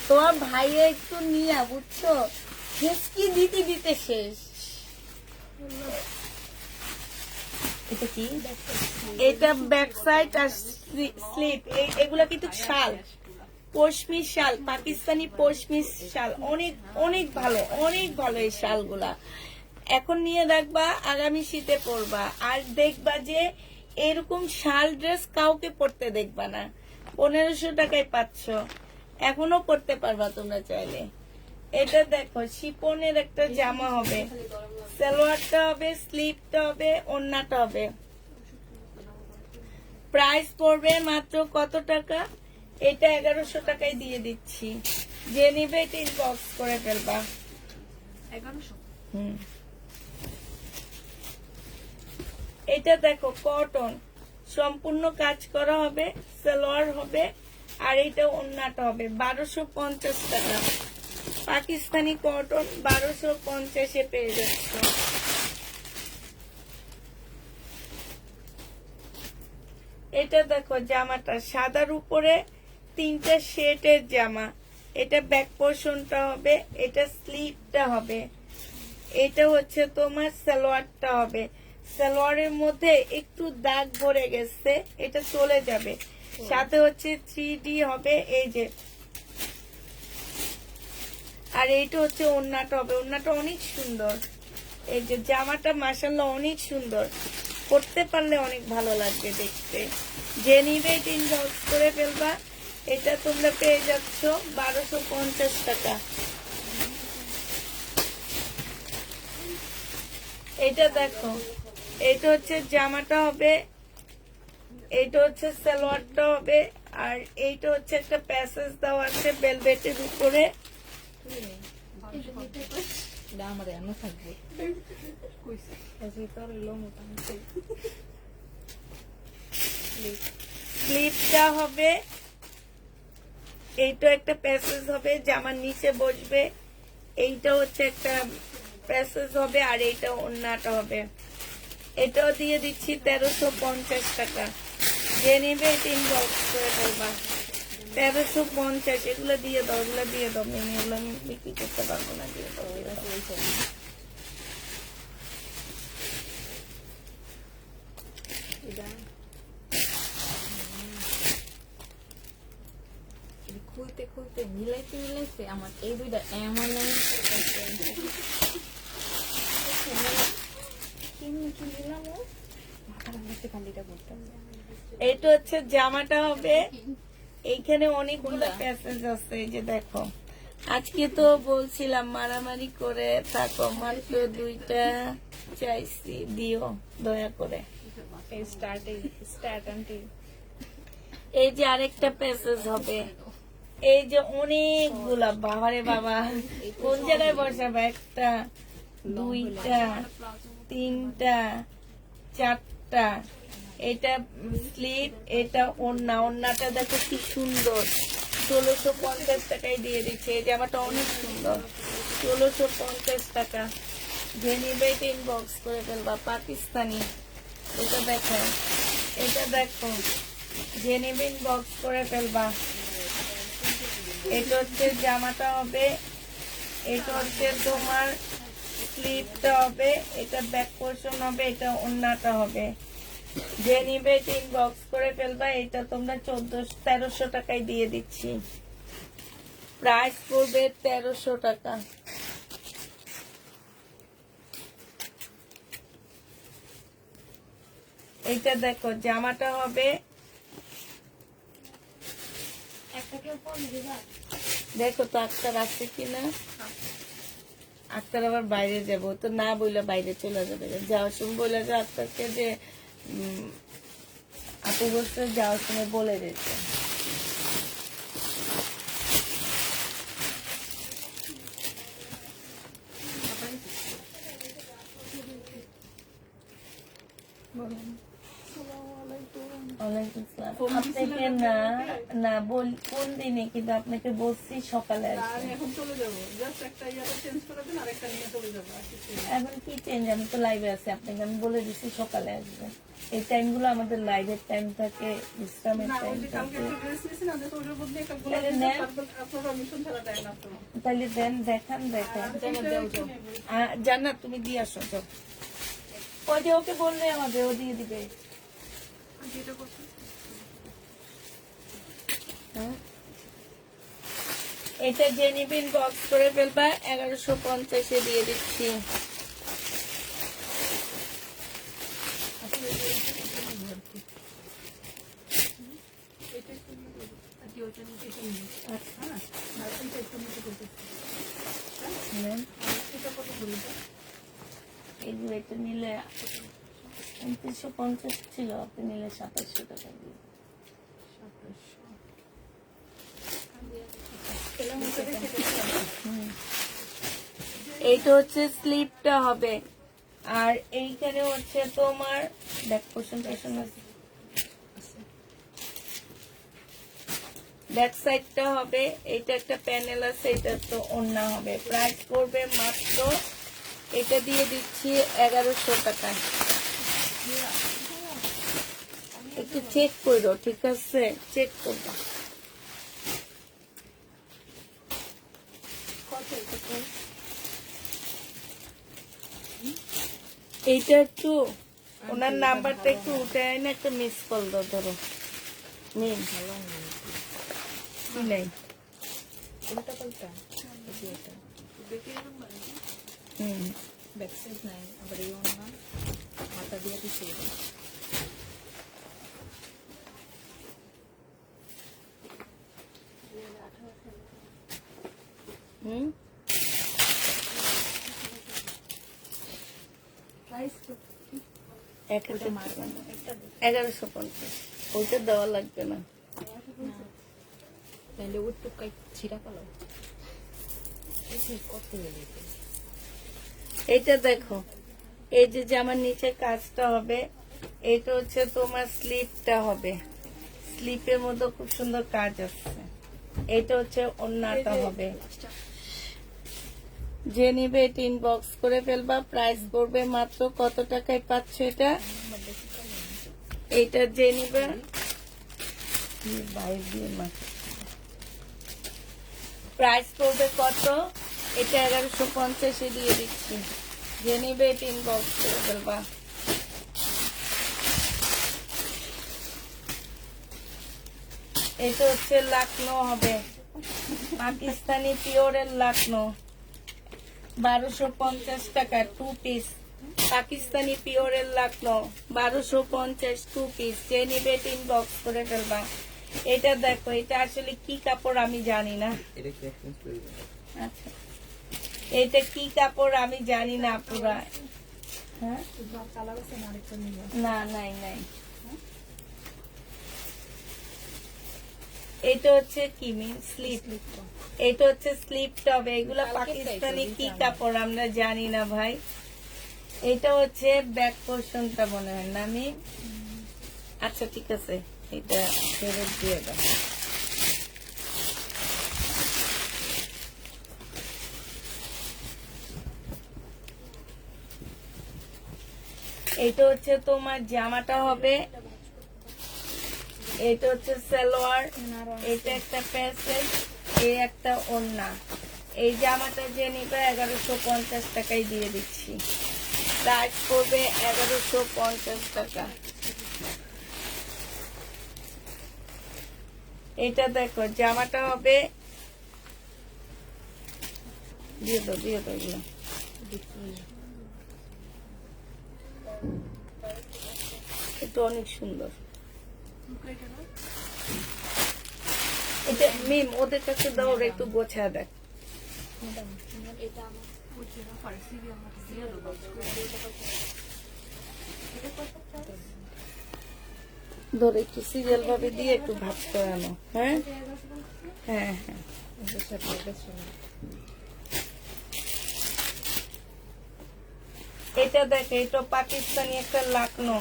Speaker 1: তোমার ভাইয়া একটু নিয়ে বুঝছো, কি দিতে দিতে শেষ। এটা কি? এটা ব্যাক সাইড আর স্লিপ। এগুলা কিন্তু শাল, পশমি শাল, পাকিস্তানি পশমি শাল, অনেক অনেক ভালো, অনেক ভালো এই শালগুলা। এখন নিয়ে রাখবা, আগামী শীতে পরবা। আর দেখবা যে এরকম শাল ড্রেস কাউকে পরতে দেখবা না। 1500 টাকায় পাচ্ছ, এখনো পরতে পারবা তোমরা চাইলে। এটা দেখো শিপনের একটা জামা হবে, সালোয়ারটা হবে, স্লিপটা হবে, ওড়নাটা হবে। প্রাইস পড়বে মাত্র কত টাকা? এটা 1100 টাকায় দিয়ে দিচ্ছি, যে নিবে এটা ইনবক্স করে ফেলবা।
Speaker 2: 1100।
Speaker 1: এটা দেখো কটন, সম্পূর্ণ কাজ করা হবে, সালোয়ার হবে, আর এটা ওড়নাটা হবে। 1250 টাকা, পাকিস্তানি কটন 1250-এ পেয়ে যাচ্ছ। এটা দেখো জামাটা সাদার উপরে 3টা শেডের জামা। এটা ব্যাক পোর্শনটা হবে, এটা স্লিভটা হবে, এটা হচ্ছে তোমার সালোয়ারটা হবে। সালোয়ারের মধ্যে একটু দাগ ভরে গেছে, এটা চলে যাবে। সাথে হচ্ছে 3D হবে, এই যে। আর এইটা হচ্ছে ওড়নাটা হবে, ওড়নাটা অনেক সুন্দর। এই যে জামাটা মাশাআল্লাহ অনেক সুন্দর, পরতে পারলে অনেক ভালো লাগবে দেখতে। যে নিবে এটা ইনবক্স করে ফেলবা। এটা তোমরা পেয়ে যাচ্ছ 1250 টাকা। এটা দেখো, এটা হচ্ছে জামাটা হবে, এইটা হচ্ছে সালোয়ারটা হবে, আর এইটা হচ্ছে একটা প্যাসেজ দেওয়া আছে ভেলভেটের উপরে। স্লিপটা হবে, এইটা একটা প্যাসেজ হবে, জামার নিচে বসবে। এইটা হচ্ছে একটা প্যাসেজ হবে, আর এইটা ওড়নাটা হবে। এটাও দিয়ে দিচ্ছি 1350 টাকা। যে নেবে এটা ইনবক্স করে ফেলবা। 1350, এগুলো দিয়ে দাও, এগুলো দিয়ে দাও। এগুলো আমি বিক্রি করতে পারবো না, দিয়ে দাও।
Speaker 2: খুলতে খুলতে হাতে মিলাইতে মিলাইতে আমার এই দুইটা এমন
Speaker 1: এইটা হচ্ছে জামাটা হবে, এইখানে অনেকগুলো প্যাসেজ আছে, এই যে দেখো। আজকে তো বলছিলাম মারামারি করে থাকো, মাত্র 2টা চাইছি, দিও দয়া করে। এই যে আরেকটা প্যাসেজ হবে, এই যে অনেকগুলা, বাবারে বাবা কোন জায়গায় বসাবো, 1টা 2টা 3টা 4টা। এটা স্লিপ, এটা ওড়না, ওড়নাটা দেখো কি সুন্দর, 1650 টাকায় দিয়ে দিচ্ছে। এই জামাটা অনেক সুন্দর, 1650 টাকা। যে নিবে ইনবক্স করে ফেলবা, পাকিস্তানি। এটা দেখো, এটা দেখো, যে নিবে ইনবক্স করে ফেলবা। এটা হচ্ছে জামাটা হবে, এটা হচ্ছে তোমার স্লিপটা হবে, এটা ব্যাক পোর্শন হবে, এটা ওড়নাটা হবে। যে নিবে ইনবক্স করে ফেলবা। এটা তোমরা 1300 টাকায় দিয়ে দিচ্ছি, প্রাইস পড়বে 1300 টাকা। এটা দেখো, জামাটা হবে, দেখো তো আক্তার আছে কিনা। আক্তার আবার বাইরে যাবো তো, না বইলে বাইরে চলে যাবে, যাওয়ার সময় বলে যে আক্তারকে যে আপু বলতে যাওয়ার সময় বলে দিতে। আপনাকে না না বল কোন দিনে, কিন্তু আপনাকে বলছি সকালে আসবেন।
Speaker 3: এখন চলে যাবো, জাস্ট একটা ইয়াটা চেঞ্জ করে দিন, আরেকটা নিয়ে চলে যাবো।
Speaker 1: এখন কি চেঞ্জ, আমি তো লাইভে আছি, আপনাকে আমি বলে দিচ্ছি সকালে আসবেন। এই টাইমগুলো আমাদের লাইভের টাইম থাকে, বিশ্রামের
Speaker 3: না, ওই
Speaker 1: টাইম
Speaker 3: যে কালকে
Speaker 1: থাকে।
Speaker 3: একটা ড্রেস নিয়েছি না, যে তো ওটার মধ্যে একটা গোলাপ
Speaker 1: তাহলে
Speaker 3: দিতে
Speaker 1: নেন।
Speaker 3: পারবেন, আপনার পারমিশন ছাড়া দেয় না তো।
Speaker 1: তাহলে দেন, দেখান দেখান। জান্নাত তুমি দিয়ে আসো, যাও। ওই যে ওকে বললে আমাদের, ও দিয়ে দিবে। হ্যাঁ? এটা যে নিবেন বক্স করে ফেলবা, 1150 দিয়ে দিচ্ছি। এগুলো এটা নিলে 2950 ছিল, আপনি নিলে 2700 টাকা দিয়ে। এইটা হচ্ছে স্লিপটা হবে, আর এইখানে হচ্ছে তোমার ব্যাক পোর্শন ব্যাক সাইডটা হবে। এইটা একটা প্যানেল আছে, এটা তো ওড়না হবে। প্রাইস পড়বে মাত্র, এটা দিয়ে দিচ্ছি 1100 টাকায়। একটু চেক করো, ঠিক আছে, চেক করবো। এইটা একটু ওনার নাম্বারটা একটু উঠে না, একটা মিস কল দাও, ধরো নিন। কি নাই,
Speaker 2: উল্টা পাল্টা
Speaker 1: হুম,
Speaker 2: ব্যাক সাইড নাই, আবার এই অন্য মাথা দিয়ে দিচ্ছে।
Speaker 1: হুম, 1150, ওইটা দেওয়া লাগবে না।
Speaker 2: তাহলে ওর টুকাই ছিঁড়া পালো কত লেগেছে।
Speaker 1: এইটা দেখো, এই যে জামার নিচে কাজটা হবে, এটা হচ্ছে তোমার স্লিপটা হবে, স্লিপের মধ্যে খুব সুন্দর কাজ আছে। এটা হচ্ছে ওড়নাটা হবে। যে নিবে এটা ইনবক্স করে ফেলবা। প্রাইস পড়বে মাত্র কত টাকায় পাচ্ছ এটা? এইটা যে নিবে প্রাইস পড়বে কত? এটা 1150 দিয়ে দিচ্ছি। যে নিবে এটা ইনবক্স করে ফেলবা। এটা হচ্ছে লাকনো হবে, পাকিস্তানি পিওরের লাকনো 1250 টাকা 2 পিস। পাকিস্তানি পিওরের লাকনো 1250 2 পিস। যে নিবে ইনবক্স করে ফেলবা। এটা দেখো, এটা আসলে কি কাপড় আমি জানি না। আচ্ছা, এটা কি কাপড় আমি জানি না পুরা। হ্যাঁ, না নাই নাই। এটা হচ্ছে কি মিন স্লিপ, এটা হচ্ছে স্লিপ টপ। এগুলা পাকিস্তানি কি কাপড় আমরা জানি না ভাই। এটা হচ্ছে ব্যাক পোর্শনটা মনে হয় না আমি। আচ্ছা ঠিক আছে, এটা ফেরত দিয়ে দাও। এটা হচ্ছে তোমার জামাটা হবে, এটা হচ্ছে সালোয়ার, এটা একটা প্যাসেজ, এই একটা ওড়না। এই জামাটা যে নিবে 1150 টাকায় দিয়ে দিচ্ছি। প্রাইস পড়বে 1150 টাকা। এটা দেখো, জামাটা হবে, দিয়ে দাও এগুলো। এটা অনেক সুন্দর। এটা মিম ওদের কাছে দাও, ওরা একটু গোছা দেখ। ধরে একটু সিরিয়াল ভাবে দিয়ে একটু ভাব করানো। হ্যাঁ হ্যাঁ হ্যাঁ, এটা দেখে, এটা পাকিস্তানি একটা লাকনো,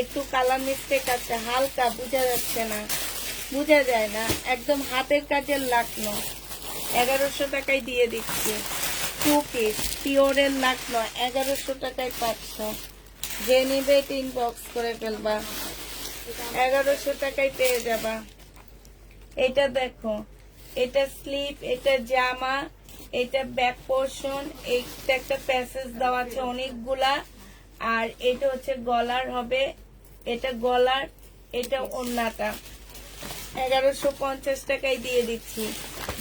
Speaker 1: একটু কালার মিস্টেক আছে, হালকা বোঝা যাচ্ছে না, বোঝা যায় না, একদম হাতের কাজের লাকনো। 1100 টাকায় দিয়ে দিচ্ছি। 2 পিস পিওরের লাকনো 1100 টাকায় 500। যে নিবে ইনবক্স করে ফেলবা, 1100 টাকায় পেয়ে যাবা। এটা দেখো, এটা স্লিপ, এটা জামা, এটা ব্যাক পোর্শন, এইটা একটা প্যাসেজ দেওয়া আছে অনেকগুলা। আর এটা হচ্ছে গলার হবে, এটা গলার, এটা ওড়নাটা। 1150 টাকায় দিয়ে দিচ্ছি।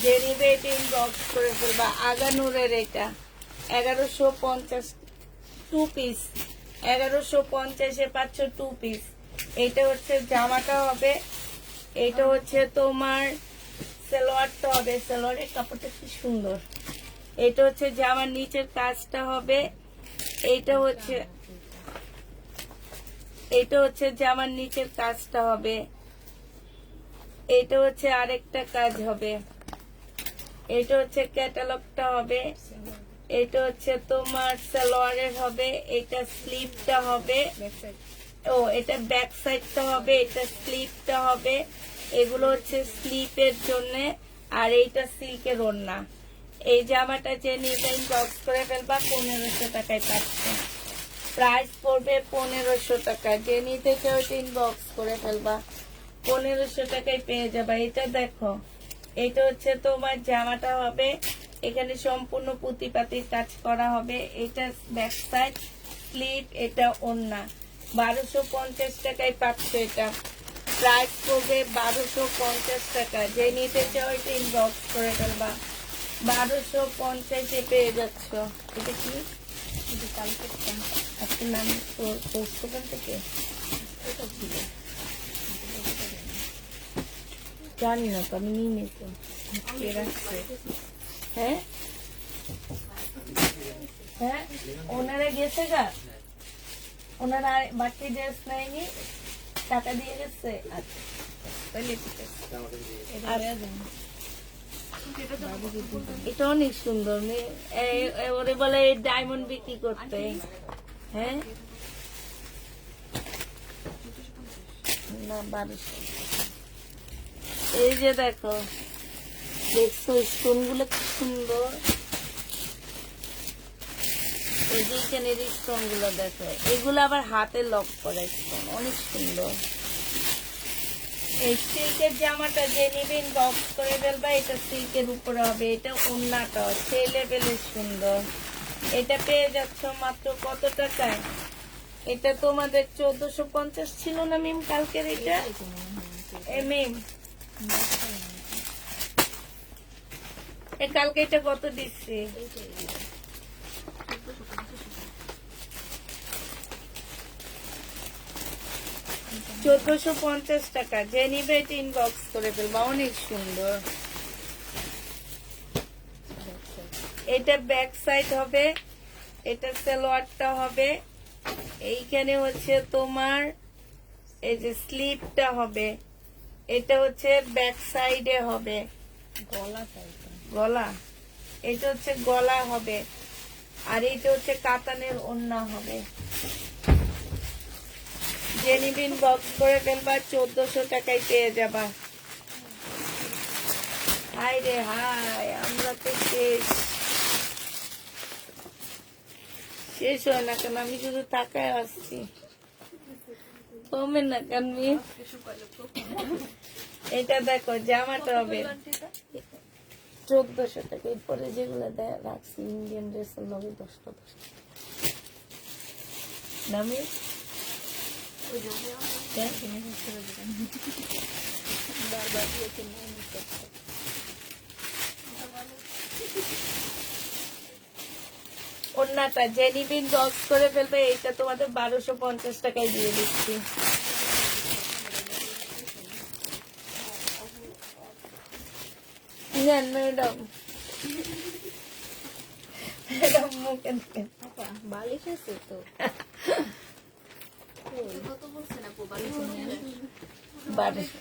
Speaker 1: যে নিবে এটা ইনবক্স করে ফেলবা। আগানুরের এটা 1150 2 পিস, 1150-এ পাচ্ছ 2 পিস। এটা হচ্ছে জামাটা হবে, এটা হচ্ছে তোমার সালোয়ারটা হবে। সালোয়ারের কাপড়টা কি সুন্দর। এটা হচ্ছে জামার নিচের কাজটা হবে, এটা হচ্ছে জামার নিচের কাজটা হবে, এটা হচ্ছে আরেকটা কাজ হবে, এটা হচ্ছে ক্যাটালগটা হবে, এটা হচ্ছে তোমার সালোয়ারের হবে, এটা স্লিপটা হবে, ও এটা ব্যাক সাইডটা হবে, এটা স্লিপটা হবে। এগুলো হচ্ছে স্লিপের জন্য। আর এইটা সিল্কের ওড়না। এই জামাটা যে নিবে ইনবক্স করে ফেলবা, 1500 টাকায় পাচ্ছে। প্রাইস পড়বে 1500 টাকা। যে নিতে চাও ইনবক্স করে ফেলবা, 1500 টাকায় পেয়ে যাবা। এটা দেখো, এটা হচ্ছে তোমার জামাটা হবে, এখানে সম্পূর্ণ পুঁতিপাতির কাজ করা হবে। এটা ব্যাক সাইড, স্লিপ, এটা ওড়না। 1250 টাকায় পাচ্ছ এটা। প্রাইস পড়বে 1250 টাকা। যে নিতে চাও এটা ইনবক্স করে ফেলবা, 1250-এ পেয়ে যাচ্ছ। এটা কি আপনার নাম? দোকান থেকে জানি না তো, আমি নিয়ে নিতো। হ্যাঁ হ্যাঁ, ওনারা গেছে গা, ওনারা বাকি ড্রেস নেয়নি, টাকা দিয়ে গেছে। আচ্ছা তাহলে ঠিক আছে। এটা অনেক সুন্দর। ওরে বলে ডায়মন্ড বিক্রি করতে। হ্যাঁ না, 1200। এই যে দেখো, দেখছো স্টোন গুলো কি সুন্দর। এই যে এখানের স্টোন গুলো দেখো, এগুলো আবার হাতে লক করা স্টোন, অনেক সুন্দর। এই সিল্কের জামাটা যে নিবেন বক্স করে ফেলবা, এটা সিল্কের উপরে হবে। এটা ওড়নাটা সেই লেভেলের সুন্দর। এটা পেয়ে যাচ্ছ মাত্র কত টাকায়? এটা তোমাদের 1450 ছিল না মিম কালকের? এটা মিম এ কালকে এটা কত দিচ্ছি?
Speaker 2: এইটাই
Speaker 1: 1450 টাকা। যে নিবে এটা ইনবক্স করে ফেলবা, অনেক সুন্দর। এটা ব্যাক সাইড হবে, এটা সালোয়ারটা হবে, এইখানে হচ্ছে তোমার এই যে স্লিপটা হবে, এটা হচ্ছে ব্যাক সাইডে হবে
Speaker 2: গলা চাইছে।
Speaker 1: গলা, এটা হচ্ছে গলা হবে, আর এইটা হচ্ছে কাতানের ওড়না হবে। যে নিবিন বক্স করে ফেলবা, 1400 টাকায় পেয়ে যাবা। হাই রে হাই, আমরা তো শেষ হয় না কেন? আমি শুধু তাকায় আসছি, কমে না কেন? এটা দেখো, জামাটা হবে 1400 টাকা। এরপরে যেগুলো দেয় রাখছি ইন্ডিয়ান ড্রেসের লগে 10টা নামি
Speaker 2: বারবার দিয়েছে নিয়ে নিতে।
Speaker 1: ওন্নাটা যে নিবিন বক্স করে ফেলবে, এইটা তোমাদের 1250 টাকায় দিয়ে দিচ্ছি। নেন ম্যাডাম, ম্যাডাম মুখে দেখেন।
Speaker 2: আপা বালিশ আছে তো? কত বলছেন আপু বালিশ নিয়ে?
Speaker 1: 1200।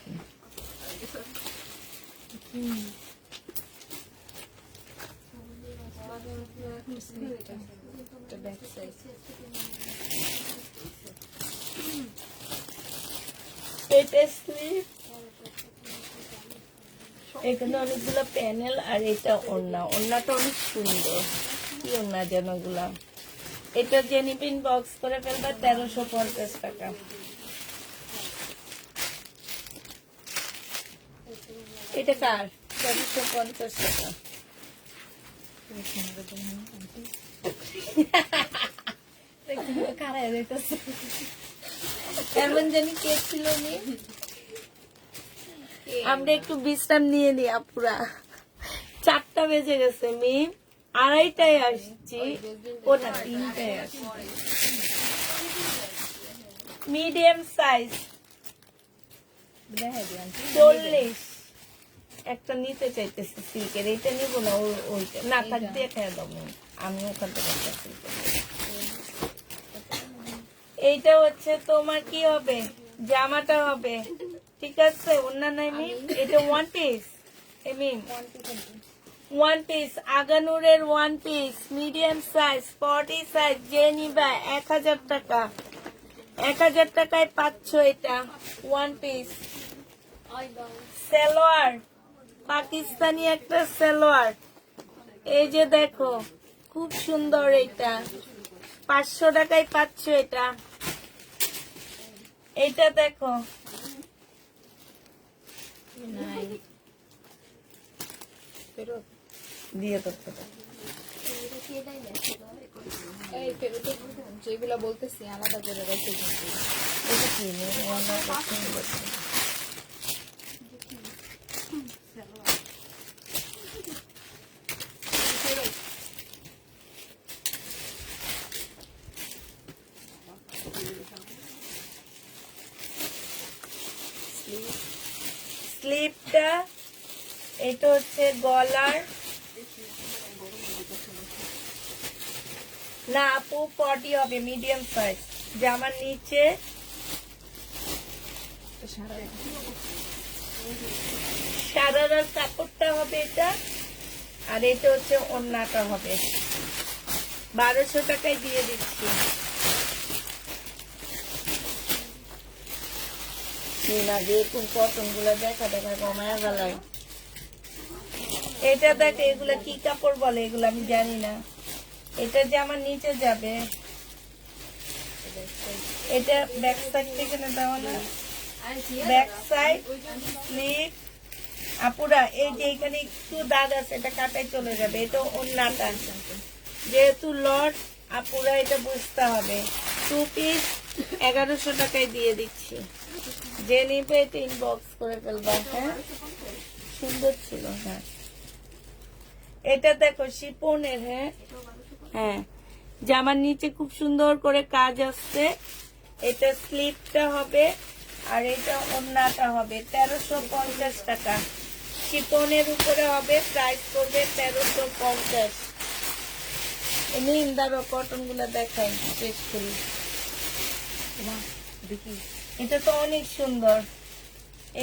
Speaker 2: ব্যাক সাইড
Speaker 1: এটা স্লিপ, এখানে অনেকগুলো প্যানেল, আর এটা ওড়না। ওড়নাটা অনেক সুন্দর, কি ওড়না যেন গুলা। এটা যে নিবিন বক্স করে ফেলবে 1350 টাকা। এটা কার? 1350 টাকা। এমন জানি কে ছিল নি? আমরা একটু বিশ্রাম নিয়ে নি আপুরা, 4টা বেজে গেছে। মি 2:30টায় আসছি, ওটা 3টায় আসছি। মিডিয়াম সাইজ 40 একটা নিতে চাইতেছি সিল্কের। এটা নিবো না, ওইটা না থাক দিয়ে খেয়ে দেবো, আমি ওখান থেকে একটা সিল্কের নেবো। এইটা হচ্ছে তোমার কি হবে, জামাটা হবে, ঠিক আছে? অন্যান্য এটা 1 পিস, ওয়ান পিস আগানুরের 1 পিস মিডিয়াম সাইজ 40 সাইজ। যে নিবা 1000 টাকা, 1000 টাকায় পাচ্ছ এটা 1 পিস। সালোয়ার, পাকিস্তানি একটা সালোয়ার, এই যে দেখো খুব সুন্দর, এটা 500 টাকায় পাচ্ছ এটা। এটা দেখো,
Speaker 2: নাই
Speaker 1: দিয়ে করতে
Speaker 2: এই ফেরত যেগুলা বলতেছি আলাদা করে রেখে দিচ্ছি।
Speaker 1: এটা কি ওনার পছন্দ করছে। স্লিপটা, এটা হচ্ছে গলার, না আপু 40 হবে মিডিয়াম সাইজ। জামার নিচে সারারার কাপড়টা হবে এটা, আর এটা হচ্ছে ওড়নাটা হবে। 1200 টাকায় দিয়ে দিচ্ছি। না যেরকম কটন গুলা দেখা কমায় গেলায়। এটা দেখ, এগুলা কি কাপড় বলে এগুলো আমি জানি না। এটা যে আমার নিচে যাবে, এটা ব্যাক সাইড থেকে দেওয়া না, ব্যাক সাইড স্লিপ। আপুরা এই যে এখানে একটু দাগ আছে, এটা কাটাই চলে যাবে। এটা ওড়নাটা যেহেতু লট, আপুরা এটা বুঝতে হবে। 2 পিস 1100 টাকায় দিয়ে দিচ্ছি। যে নিবে এটা ইনবক্স করে ফেলবা। হ্যাঁ সুন্দর ছিল। হ্যাঁ এটা দেখো শিপনের, হ্যাঁ হ্যাঁ, জামার নিচে খুব সুন্দর করে কাজ আসছে। এটা স্লিপটা হবে আর এটা ওড়নাটা হবে 1350 টাকা। শিপনের উপরে হবে, প্রাইস করবে 1350। এমনি ইন্দারো কটন গুলা দেখাই শেষ করি।
Speaker 2: দেখি
Speaker 1: এটা তো অনেক সুন্দর।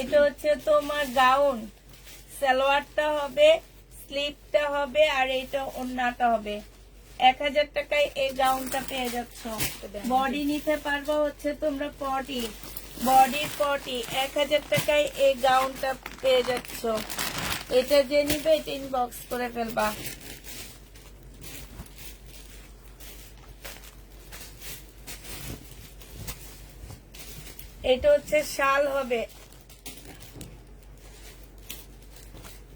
Speaker 1: এটা হচ্ছে তোমার গাউন, সালোয়ারটা হবে, স্লিপটা হবে আর এইটা ওড়নাটা হবে। 1000 টাকায় এই গাউনটা পেয়ে যাচ্ছ। বডি নিতে পারবো হচ্ছে তোমরা 40, বডি 40। 1000 টাকায় এই গাউনটা পেয়ে যাচ্ছ। এটা যে নিবে এটা ইনবক্স করে ফেলবা। এটা হচ্ছে শাল হবে,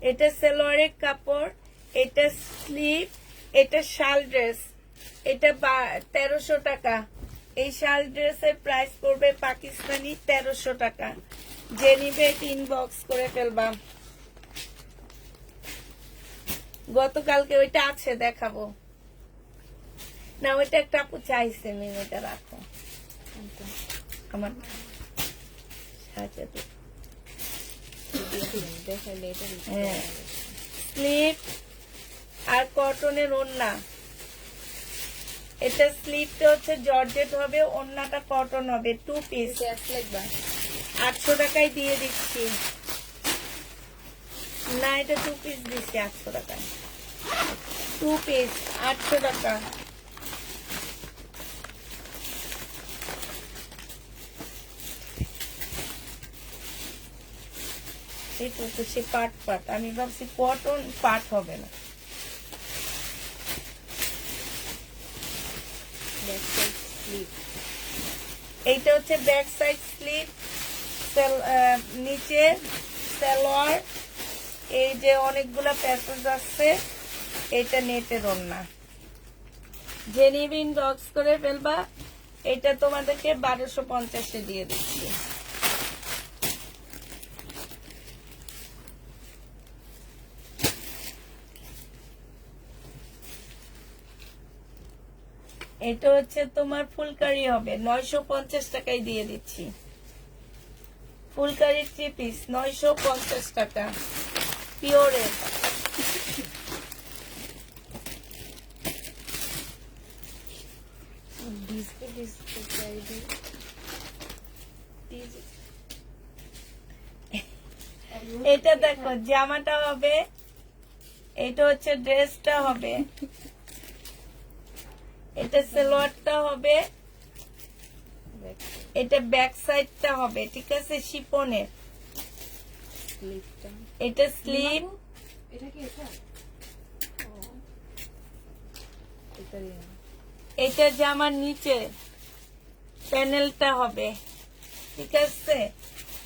Speaker 1: এটা সালোয়ারের কাপড়, এটা স্লিভ, এটা শাল ড্রেস। এটা 1300 টাকা। এই শাল ড্রেসের প্রাইস পড়বে পাকিস্তানি 1300 টাকা। যে নিবে এটা ইনবক্স করে ফেলবা। গতকালকে ওইটা আছে, দেখাবো না। ওইটা একটা আপু চাইছে, মেয়ে ওইটা রাখো আমার সাজাতে।
Speaker 2: দেখাইলে এটা
Speaker 1: হ্যাঁ, স্লিপ আর কটনের ওড়না। এটা স্লিপটা হচ্ছে জর্জেট হবে, ওড়নাটা কটন হবে। 2 পিস
Speaker 2: লাগবা
Speaker 1: 800 টাকায় দিয়ে দিচ্ছি। না, এটা 2 পিস দিচ্ছি 800 টাকায়। 2 পিস 800 টাকা। এটা তো সে পাট পাট, আমি ভাবছি কটন, পাট হবে না।
Speaker 2: ব্যাক সাইড স্লিপ
Speaker 1: এইটা হচ্ছে ব্যাক সাইড স্লিপ, নিচে সালোয়ার। এই যে অনেকগুলা প্যাসেজ আছে, এটা নেটের ওড়না। যে নিবে ইনবক্স করে ফেলবা। এটা তোমাদেরকে 1250 দিয়ে দিচ্ছি। এটা হচ্ছে তোমার ফুলকারি হবে, 950 টাকায় দিয়ে দিচ্ছি। ফুলকারি 3 পিস 950 টাকা, পিওরের।
Speaker 2: ডিসপ্লে ডিসপ্লে সাইডে
Speaker 1: এটা দেখো জামাটা হবে, এটা হচ্ছে ড্রেসটা হবে, এটা সালোয়ারটা হবে,
Speaker 2: ব্যাক
Speaker 1: এটা ব্যাক সাইডটা হবে। ঠিক আছে, শিপনের।
Speaker 2: স্লিপটা
Speaker 1: এটা স্লিভ,
Speaker 3: এটা কি এটা?
Speaker 2: এটা
Speaker 1: এটা জামার নিচে প্যানেলটা হবে। ঠিক আছে,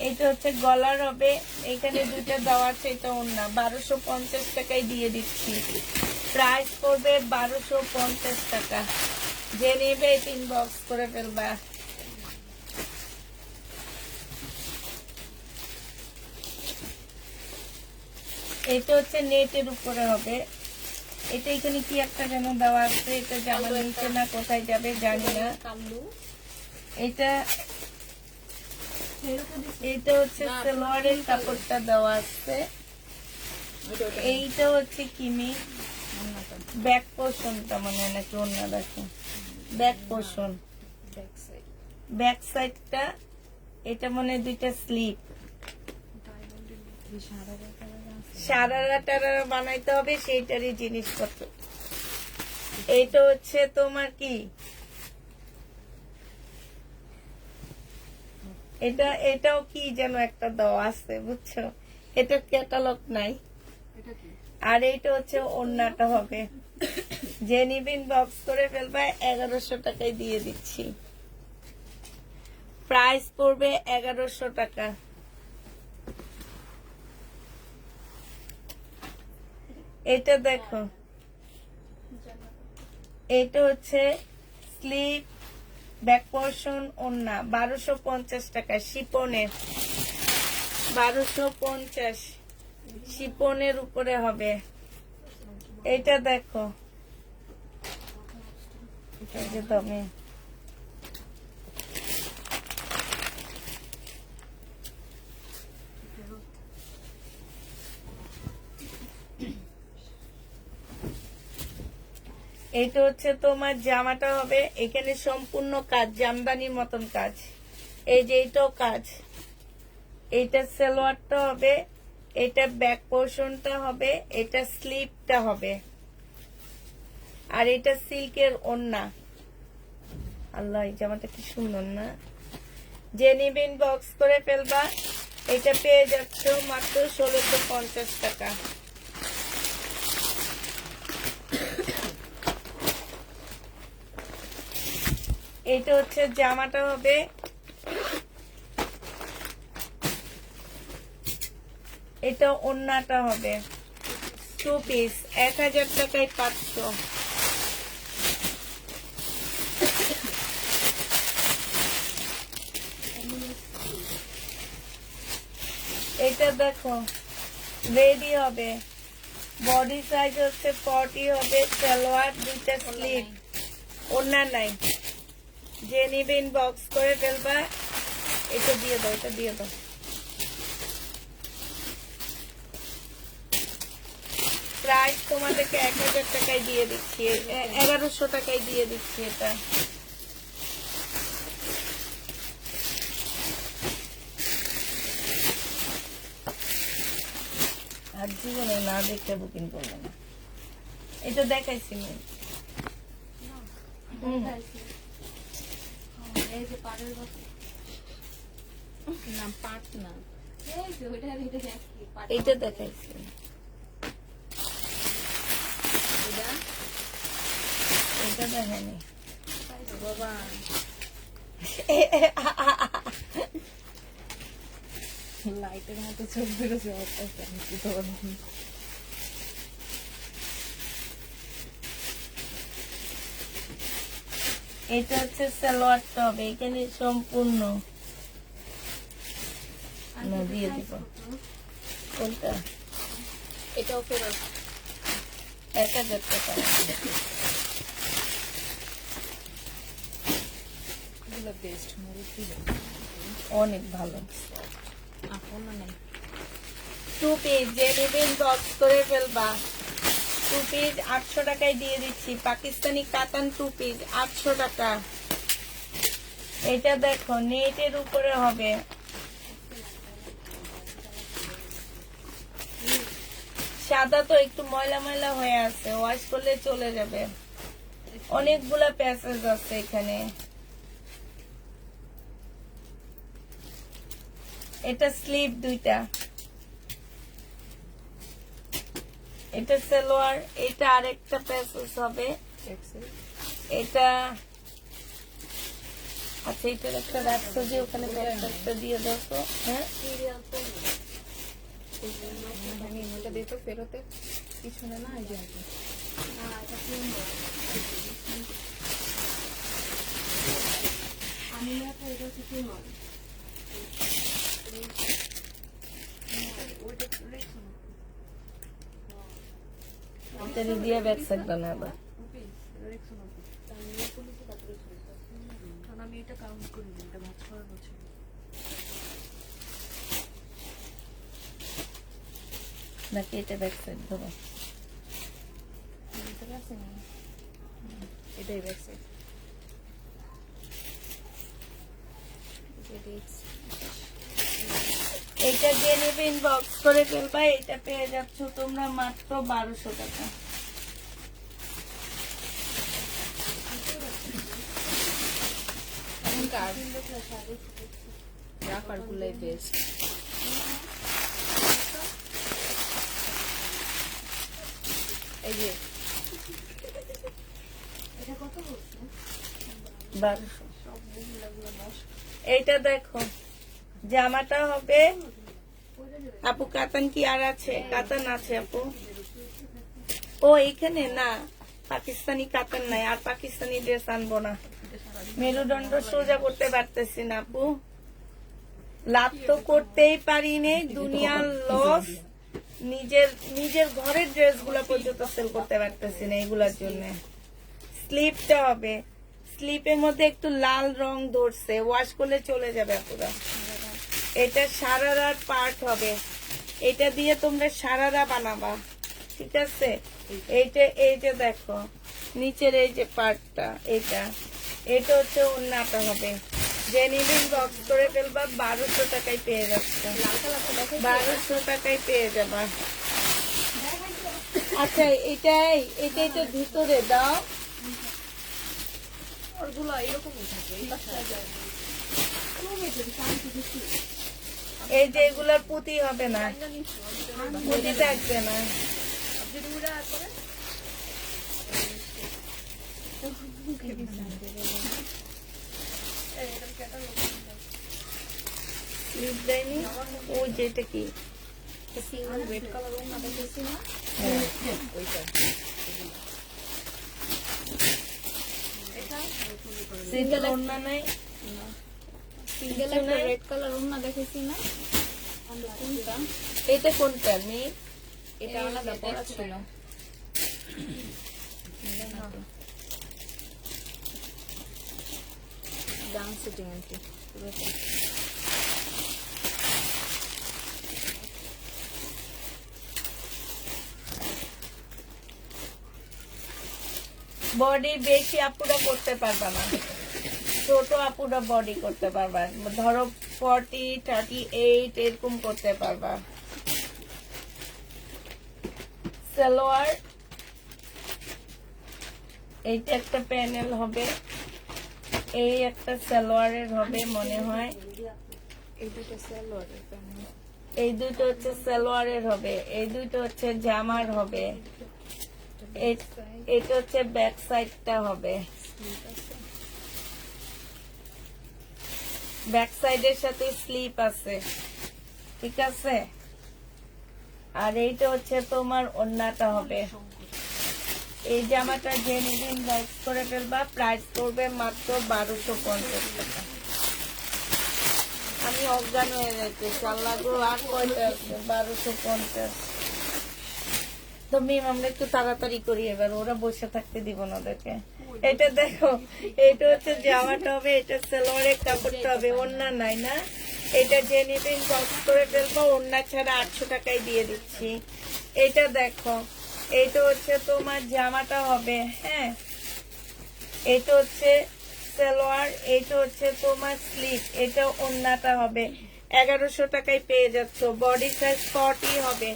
Speaker 1: এটা হচ্ছে গলার হবে, এখানে দুইটা দেওয়া আছে। এটা ওড়না 1250 টাকায় দিয়ে দিচ্ছি। প্রাইস পড়বে 1250 টাকা। যে নেবে এটা ইনবক্স করে ফেলবা। এটা হচ্ছে নেটের উপরে হবে। এটা এখানে কি একটা যেন দেওয়া আছে, এটা জামার নিচে না কোথায় যাবে জানি না।
Speaker 2: কামলু
Speaker 1: এটা এটা হচ্ছে সালোয়ারের কাপড়টা দেওয়া আছে। এইটা হচ্ছে কিমি ব্যাক পোর্শনটা, মানে নাকি অন্য দেখো back portion,
Speaker 2: back side
Speaker 1: back সাইডটা। এটা মনে হয় দুইটা স্লিপ। সারারা টারারা বানাইতে হবে, সেইটারই জিনিসপত্র। এইটা হচ্ছে তোমার কি, এটাও কি যেন একটা দেওয়া আছে, বুঝছো? এটা ক্যাটালগ নাই।
Speaker 3: এটা কি?
Speaker 1: আর এইটা হচ্ছে ওড়নাটা হবে। যে নিবিন বক্স করে ফেলবা, 1100 টাকায় দিয়ে দিচ্ছি। প্রাইস পড়বে 1100 টাকা। এটা দেখো, এটা হচ্ছে স্লিভ, ব্যাক পোর্শন, ওড়না 1250 টাকা। শিপনের 1250, শিপনের উপরে হবে। এইটা দেখো, এই যে তুমি এইটা হচ্ছে তোমার জামাটা হবে, এখানে সম্পূর্ণ কাজ, জামদানির মতন কাজ। এই যে এইটাও কাজ, এইটা সালোয়ারটা হবে, এটা ব্যাক পোর্শনটা হবে, এটা স্লিপটা হবে, আর এটা সিল্কের ওড়না। আল্লাহ, এই জামাটা কি সুন্দর না? যে নিবেন বক্স করে ফেলবা। এটা পেয়ে যাচ্ছ মাত্র 1650 টাকা। এটা হচ্ছে জামাটা হবে, এটা ওড়নাটা হবে, 2 পিস 1000 টাকায় 500। এটা দেখো রেডি হবে, বডি সাইজ হচ্ছে 40 হবে, সালোয়ার 2টা স্লিভ, ওড়না নাই। যে নিবে ইনবক্স করে ফেলবা। এটা দিয়ে দাও, এটা দিয়ে দাও। প্রাইস তোমাদেরকে 1000 টাকায় দিয়ে দিচ্ছি, 1100 টাকায় দিয়ে দিচ্ছি এটা। আর জীবনে না দেখতে বুকিং করবে না। এটা দেখাইছি না।
Speaker 2: এই যে পাড়ের বসে না, পাট না, এই যে ওইটা এটা দেখি পাট।
Speaker 1: এটা দেখাইছি,
Speaker 2: এটা
Speaker 1: এটা দেখাইনি
Speaker 2: বাবা। লাইটের মতো চোখ বেরোছে
Speaker 1: এটা হচ্ছে সালোয়ারটা হবে, এখানে সম্পূর্ণ না দিয়ে দিব। কোনটা?
Speaker 2: এটাও ফেরত
Speaker 1: 1000 টাকা।
Speaker 2: এগুলো বেস্ট মুরগি
Speaker 1: অনেক ভালো।
Speaker 2: আপন নেই।
Speaker 1: 2 পিস যে নেবেন বক্স করে ফেলবা। 2 পিস 800 টাকায় দিয়ে দিচ্ছি। পাকিস্তানি কাতান 2 পিস 800 টাকা। এটা দেখো নেটের উপরে হবে, সাদা তো একটু ময়লা ময়লা হয়ে আছে, ওয়াশ করলে চলে যাবে। অনেকগুলা প্যাসেজ আছে এখানে। এটা স্লিভ 2টা, এটা সালোয়ার, এটা আরেকটা প্যাসেজ হবে। এটা আচ্ছা, এটার একটা রাখছো যে ওখানে প্যাসেজটা দিয়ে দাও তো। হ্যাঁ,
Speaker 2: আমি ওটা দিয়ে তো ফেরতে পিছনে না, এই যে আমি
Speaker 1: এটা দিয়ে ব্যাক সাইড বানাবা।
Speaker 2: আমি এটা কাউন্ট করি না, এটা ভাগ করার বছর
Speaker 1: নাকি এটা ব্যাক সাইড ধরো।
Speaker 2: ভিতরে আছে না, এটাই ব্যাক সাইড।
Speaker 1: এটা যে নেবে ইনবক্স করে ফেলবা। এটা পেয়ে যাচ্ছ তোমরা মাত্র 1200 টাকা।
Speaker 2: রাখার গুলাই বেস্ট। এই যে
Speaker 1: 1200। এইটা দেখো জামাটা হবে আপু। কাতান কি আর আছে? কাতান আছে আপু। ও এখানে না, পাকিস্তানি কাতান নাই। আর পাকিস্তানি ড্রেস আনবো না, মেরুদণ্ড সোজা করতে পারতেছি না আপু। লাভ তো করতেই পারি নে, দুনিয়ার লস। নিজের নিজের ঘরের ড্রেসগুলো পর্যন্ত সেল করতে পারতেছি না এগুলার জন্য। স্লিপটা হবে, স্লিপের মধ্যে একটু লাল রং ধরছে, ওয়াশ করলে চলে যাবে পুরো। এটা সারারার পার্ট হবে, এটা দিয়ে তোমরা সারারা বানাবা, ঠিক আছে? এই যে দেখো নিচের এই যে পার্টটা, এটা হচ্ছে ওড়নাটা হবে। যে নিবেন বক্স করে ফেলবা, 1200 টাকায় পেয়ে যাচ্ছে, 1200 টাকায় পেয়ে যাবা। আচ্ছা এটাই তো ভিতরে দাও,
Speaker 3: ওরগুলো এরকমই থাকে, এই বাসায় যায়।
Speaker 1: এই যে এগুলার পুঁতি হবে না, পুঁতি থাকবে না। স্লিপ দেয়নি, ওই যেটা কি
Speaker 2: সিঙ্গেল রেড কালার ওড়না দেখেছি না,
Speaker 1: সিঙ্গেল ওড়না নাই,
Speaker 2: সিঙ্গেল একটা রেড কালার ওড়না দেখেছি না, কোনটা?
Speaker 1: এটা কোনটা নি?
Speaker 2: এটা আলাদা পড়া ছিল। ডান্স সিটিং আনছি পুরোটা।
Speaker 1: বডি বেশি আপুরা করতে পারবা না, ছোট আপুরা বডি করতে পারবা, ধরো 40, 38 এরকম করতে পারবা। সালোয়ার এইটা একটা প্যানেল হবে, এই একটা সালোয়ারের হবে মনে হয়,
Speaker 2: এই দুটো সালোয়ারের প্যানেল,
Speaker 1: এই দুটো হচ্ছে সালোয়ারের হবে, এই দুটো হচ্ছে জামার হবে, এটা হচ্ছে ব্যাক সাইডটা হবে, ব্যাক সাইডের সাথে স্লিপ আছে, ঠিক আছে? আর এইটা হচ্ছে তোমার ওড়নাটা হবে। এই জামাটা যে নিদিন বক্স করে ফেলবা, প্রাইস পড়বে মাত্র 1250 টাকা। আমি অজ্ঞান হয়ে যাচ্ছি, আল্লাহ গো, আর কয়টা আছে? 1250। তো মিম আমরা একটু তাড়াতাড়ি করি এবার, ওরা বসে থাকতে দিব না ওদেরকে। এটা দেখো, এটা হচ্ছে জামাটা হবে, এটা সালোয়ারের কাপড়টা হবে, ওড়না নাই না। এটা যে নিবেন বক্স করে ফেলবো, ওড়না ছাড়া 800 টাকায় দিয়ে দিচ্ছি। এটা দেখো, এটা হচ্ছে তোমার জামাটা হবে, হ্যাঁ, এটা হচ্ছে সালোয়ার, এটা হচ্ছে তোমার স্লিপ, এটা ওড়নাটা হবে। 1100 টাকায় পেয়ে যাচ্ছ, বডি সাইজ 40 হবে,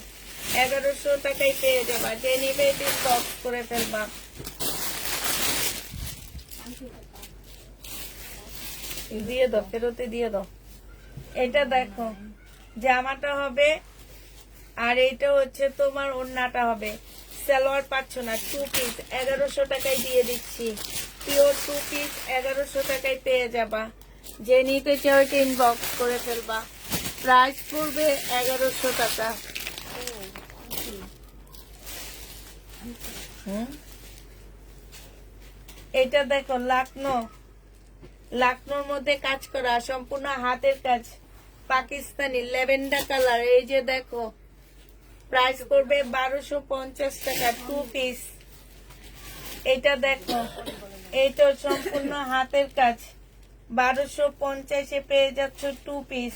Speaker 1: 1100 টাকায় পেয়ে যাবা। যে নিবে এটা বক্স করে ফেলবা। দিয়ে দাও, ফেরতে দিয়ে দাও। এটা দেখো জামাটা হবে, আর এইটা হচ্ছে তোমার ওড়নাটা হবে। সালোয়ার পাচ্ছ না, 2 পিস 1100 টাকায় দিয়ে দিচ্ছি, পিওর 2 পিস 1100 টাকায় পেয়ে যাবা। যে নিতে চাও এটা ইনবক্স করে ফেলবা, প্রাইস পড়বে 1100 টাকা। এটা দেখো লাকনোর মধ্যে কাজ করা, সম্পূর্ণ হাতের কাজ, পাকিস্তানি ল্যাভেন্ডার কালার। এই যে দেখো, প্রাইস পড়বে 1250 টাকা, 2 পিস। এটা দেখো, এইটা সম্পূর্ণ হাতের কাজ, 1250-এ পেয়ে যাচ্ছ 2 পিস।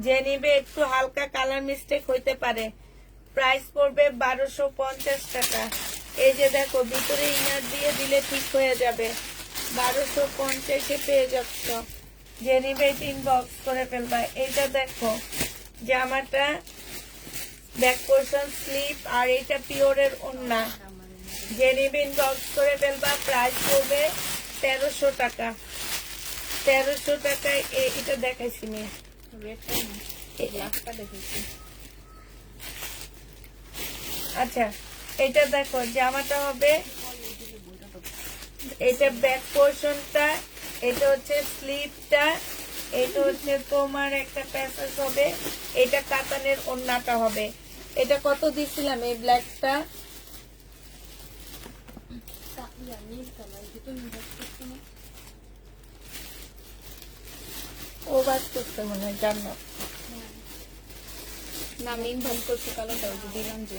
Speaker 1: যে নিবে একটু হালকা কালার মিস্টেক হইতে পারে, প্রাইস পড়বে 1250 টাকা। এই যে দেখো, ভিতরে ইনার দিয়ে দিলে ঠিক হয়ে যাবে, 1250-এ পেয়ে যাচ্ছ। যে নিবে ইনবক্স করে ফেলবা। এইটা দেখো, জামাটা ব্যাক পোর্শন স্লিপ, আর এটা পিওরের ওড়না। যে নিবে ইনবক্স করে ফেলবা, প্রাইস পড়বে 1300 টাকা। 1300 টাকায় এটা দেখাইছি নি,
Speaker 2: রেডটা না, ব্ল্যাকটা দেখেছি।
Speaker 1: আচ্ছা এটা দেখো, জামাটা হবে, এটা ব্যাক পোর্শনটা, এটা হচ্ছে স্লিপটা, এটা হচ্ছে তোমার একটা প্যাসেজ হবে, এটা কাতানের ওড়নাটা হবে। এটা কত দিছিলাম এই ব্ল্যাকটা? ও বাস করতে মনে হয়, জানো
Speaker 2: না আমি ইনভাইট করছি কালোটা ওই যে দিলাম যে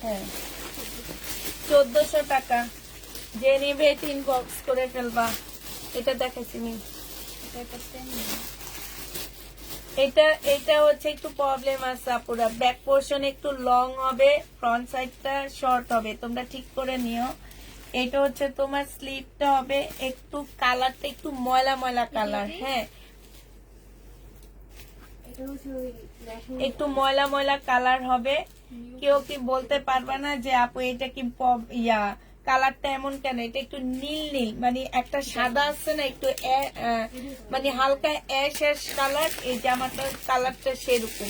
Speaker 1: হ্যাঁ 1400 টাকা, যে নিবে এটা ইনবক্স করে ফেলবা। এটা দেখাচ্ছি নি,
Speaker 2: এটা একটা সেম
Speaker 1: এটা এটা হচ্ছে একটু প্রবলেম আছে আপুরা, ব্যাক পোর্শন একটু লং হবে, ফ্রন্ট সাইডটা শর্ট হবে, তোমরা ঠিক করে নিও। এটা হচ্ছে তোমার স্লিভটা হবে একটু কালারটা একটু ময়লা ময়লা কালার, হ্যাঁ একটু ময়লা ময়লা কালার হবে। কেউ কি বলতে পারবে না যে আপু এটা কি কালারটা এমন কেন, এটা একটু নীল নীল, মানে একটা সাদা আছে না একটু মানে হালকা অ্যাশ অ্যাশ কালার, এই জামাটার কালারটা সেরকম।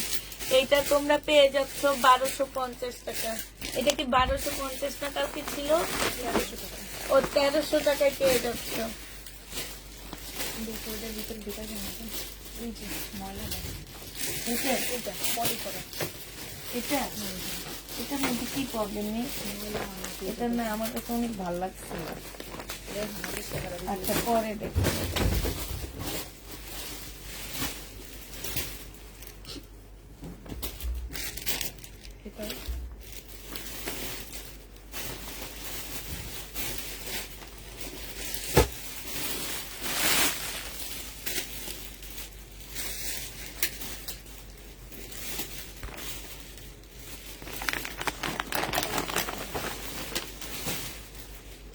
Speaker 1: এইটা তোমরা পেয়ে যাচ্ছ 1250 টাকা। এটা কি 1250 টাকার কি ছিল?
Speaker 2: 1300 টাকা।
Speaker 1: ও 1300 টাকায় পেয়ে যাচ্ছ।
Speaker 2: দেখো ওটার ভিতরে ঢোকা যায় না ওই যে ময়লা লাগে
Speaker 1: এটা
Speaker 2: এটা পলি করা
Speaker 1: এটা এটার মধ্যে কি প্রবলেম নেই,
Speaker 2: ময়লা অনেক
Speaker 1: এটা না আমার কাছে অনেক ভালো লাগছে।
Speaker 2: আমাদের টাকা
Speaker 1: আচ্ছা পরে দেখো।
Speaker 2: এটা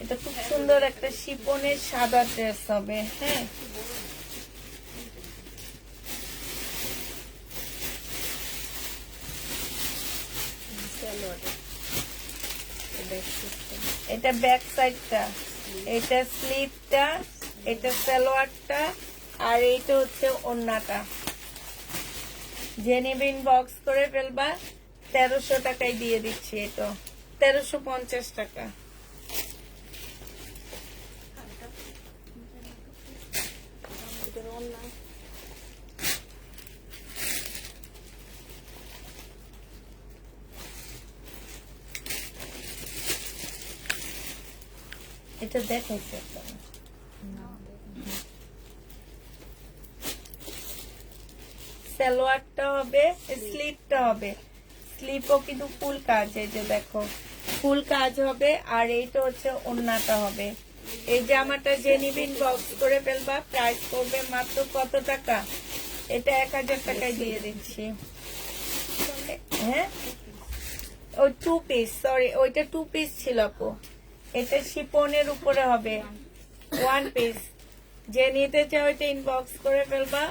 Speaker 1: এটা খুব সুন্দর একটা শিপনের সাদা ড্রেস হবে, হ্যাঁ
Speaker 2: স্যালোয়ার
Speaker 1: এটা ব্যাক সাইডটা, এটা স্লিভটা, এটা সালোয়ারটা, আর এইটা হচ্ছে ওড়নাটা। যে নেবে ইনবক্স করে ফেলবা, 1300 টাকায় দিয়ে দিচ্ছি। এটা 1350 টাকা। এটা দেখাইছে সালোয়ারটা হবে, স্লিভটা হবে, স্লিভও কিন্তু ফুল কাজ, এই যে দেখো ফুল কাজ হবে, আর এইটা হচ্ছে ওড়নাটা হবে। এই জামাটা যে নিবেন বক্স করে ফেলবা, প্রাইস করবে মাত্র কত টাকা? এটা 1000 টাকায় দিয়ে দিচ্ছি। হ্যাঁ ওই 2 পিস, সরি ওইটা 2 পিস ছিল আপু, এটা শিপনের উপরে হবে 1 পিস। যে নিতে চাও এটা ইনবক্স করে ফেলবা,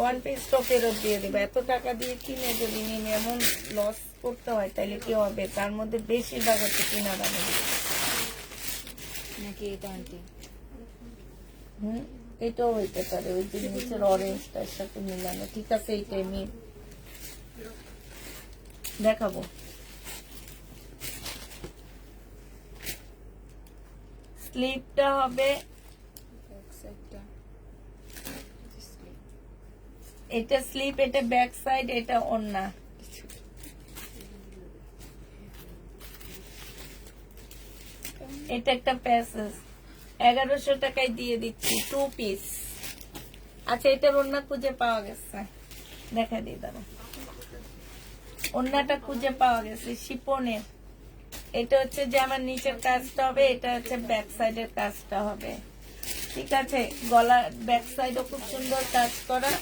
Speaker 1: 1 পিস তো ফেরত দিয়ে দিবা। এত টাকা দিয়ে কিনে যদি নিয়ে এমন লস করতে হয় তাহলে কি হবে? তার মধ্যে বেশিরভাগ হচ্ছে কিনা দামে।
Speaker 2: নাকি এটা আন্টি
Speaker 1: এটাও হইতে পারে, ওই যে নিচের অরেঞ্জটার সাথে মিলানো। ঠিক আছে, এইটাই আমি দেখাবো। স্লিভটা হবে,
Speaker 2: ব্যাক সাইডটা
Speaker 1: এটা স্লিভ, এটা ব্যাক সাইড, এটা ওড়না। এটা একটা প্যাসেজ, 1100 টাকায় দিয়ে দিচ্ছি 2 পিস। আচ্ছা এটার ওড়না খুঁজে পাওয়া গেছে, দেখা দিই দাঁড়া। ওড়নাটা খুঁজে পাওয়া গেছে শিপনের। এটা হচ্ছে যে আমার নিচের কাজটা হবে, এটা হচ্ছে ব্যাক সাইডের কাজটা হবে। ঠিক আছে, গলার ব্যাক সাইডও খুব সুন্দর কাজ করা।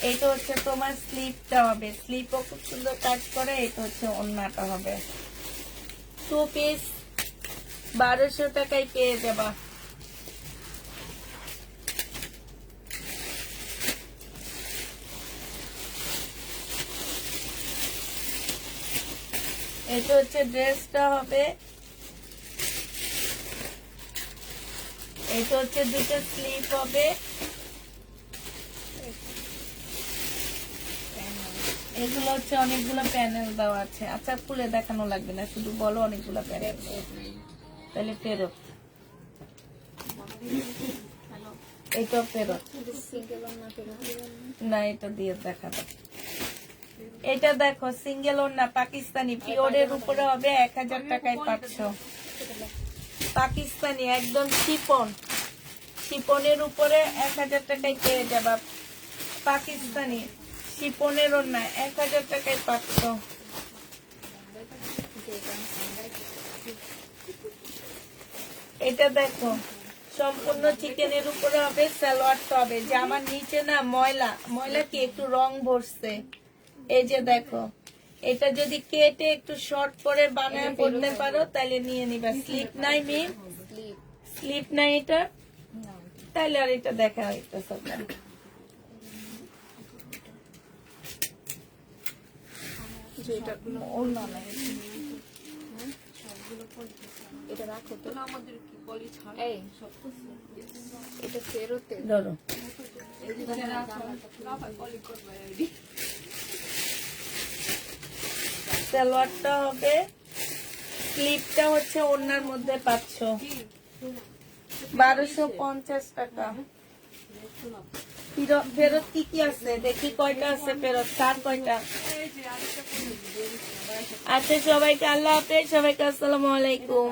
Speaker 1: এটা হচ্ছে তোমার স্লিভটা হবে, স্লিভও খুব সুন্দর কাজ করে। এটা হচ্ছে ওড়নাটা হবে। 2 পিস 1200 টাকায় পেয়ে যাবা। এটা হচ্ছে ড্রেসটা হবে, এটা হচ্ছে দুটো স্লিভ হবে। এগুলো হচ্ছে অনেকগুলো প্যানেল দেওয়া আছে। আচ্ছা খুলে দেখানো লাগবে না, শুধু বলো অনেকগুলো প্যানেল, তাহলে ফেরত। এটা ফেরত
Speaker 2: সিঙ্গেল না ফেরত
Speaker 1: না, এটা দিয়ে দেখাবো। এটা দেখো সিঙ্গেল ওড়না পাকিস্তানি পিওরের উপরে হবে, 1000 টাকায় পাচ্ছ। পাকিস্তানি একদম শিপন, শিপনের উপরে 1000 টাকায় পেয়ে যাবা। পাকিস্তানি শিপনের ওড়না 1000 টাকায় পাচ্ছ। এটা দেখো সম্পূর্ণ চিকেনের উপরে হবে, সালোয়ারটা হবে। জামার নিচে না ময়লা ময়লা কি একটু রং ভরছে। এই যে দেখো, এটা যদি কেটে একটু শর্ট করে বানায় পড়তে পারো তাহলে নিয়ে নিবা। স্লিপ নাই মিম, স্লিপ নাই এটা, তাহলে আর এটা দেখা হইতেছে না।
Speaker 2: ওড়না নাই। এটা রাখো তো। এই, এটা ফেরতের।
Speaker 1: ধরো সালোয়ারটা হবে, স্লিপটা হচ্ছে ওড়নার মধ্যে পাচ্ছ 1250 টাকা। ফেরত কি কি আছে দেখি, কয়টা আছে ফেরত, কার কয়টা। আচ্ছা সবাইকে আল্লাহ হাফেজ, সবাইকে আসসালামু আলাইকুম।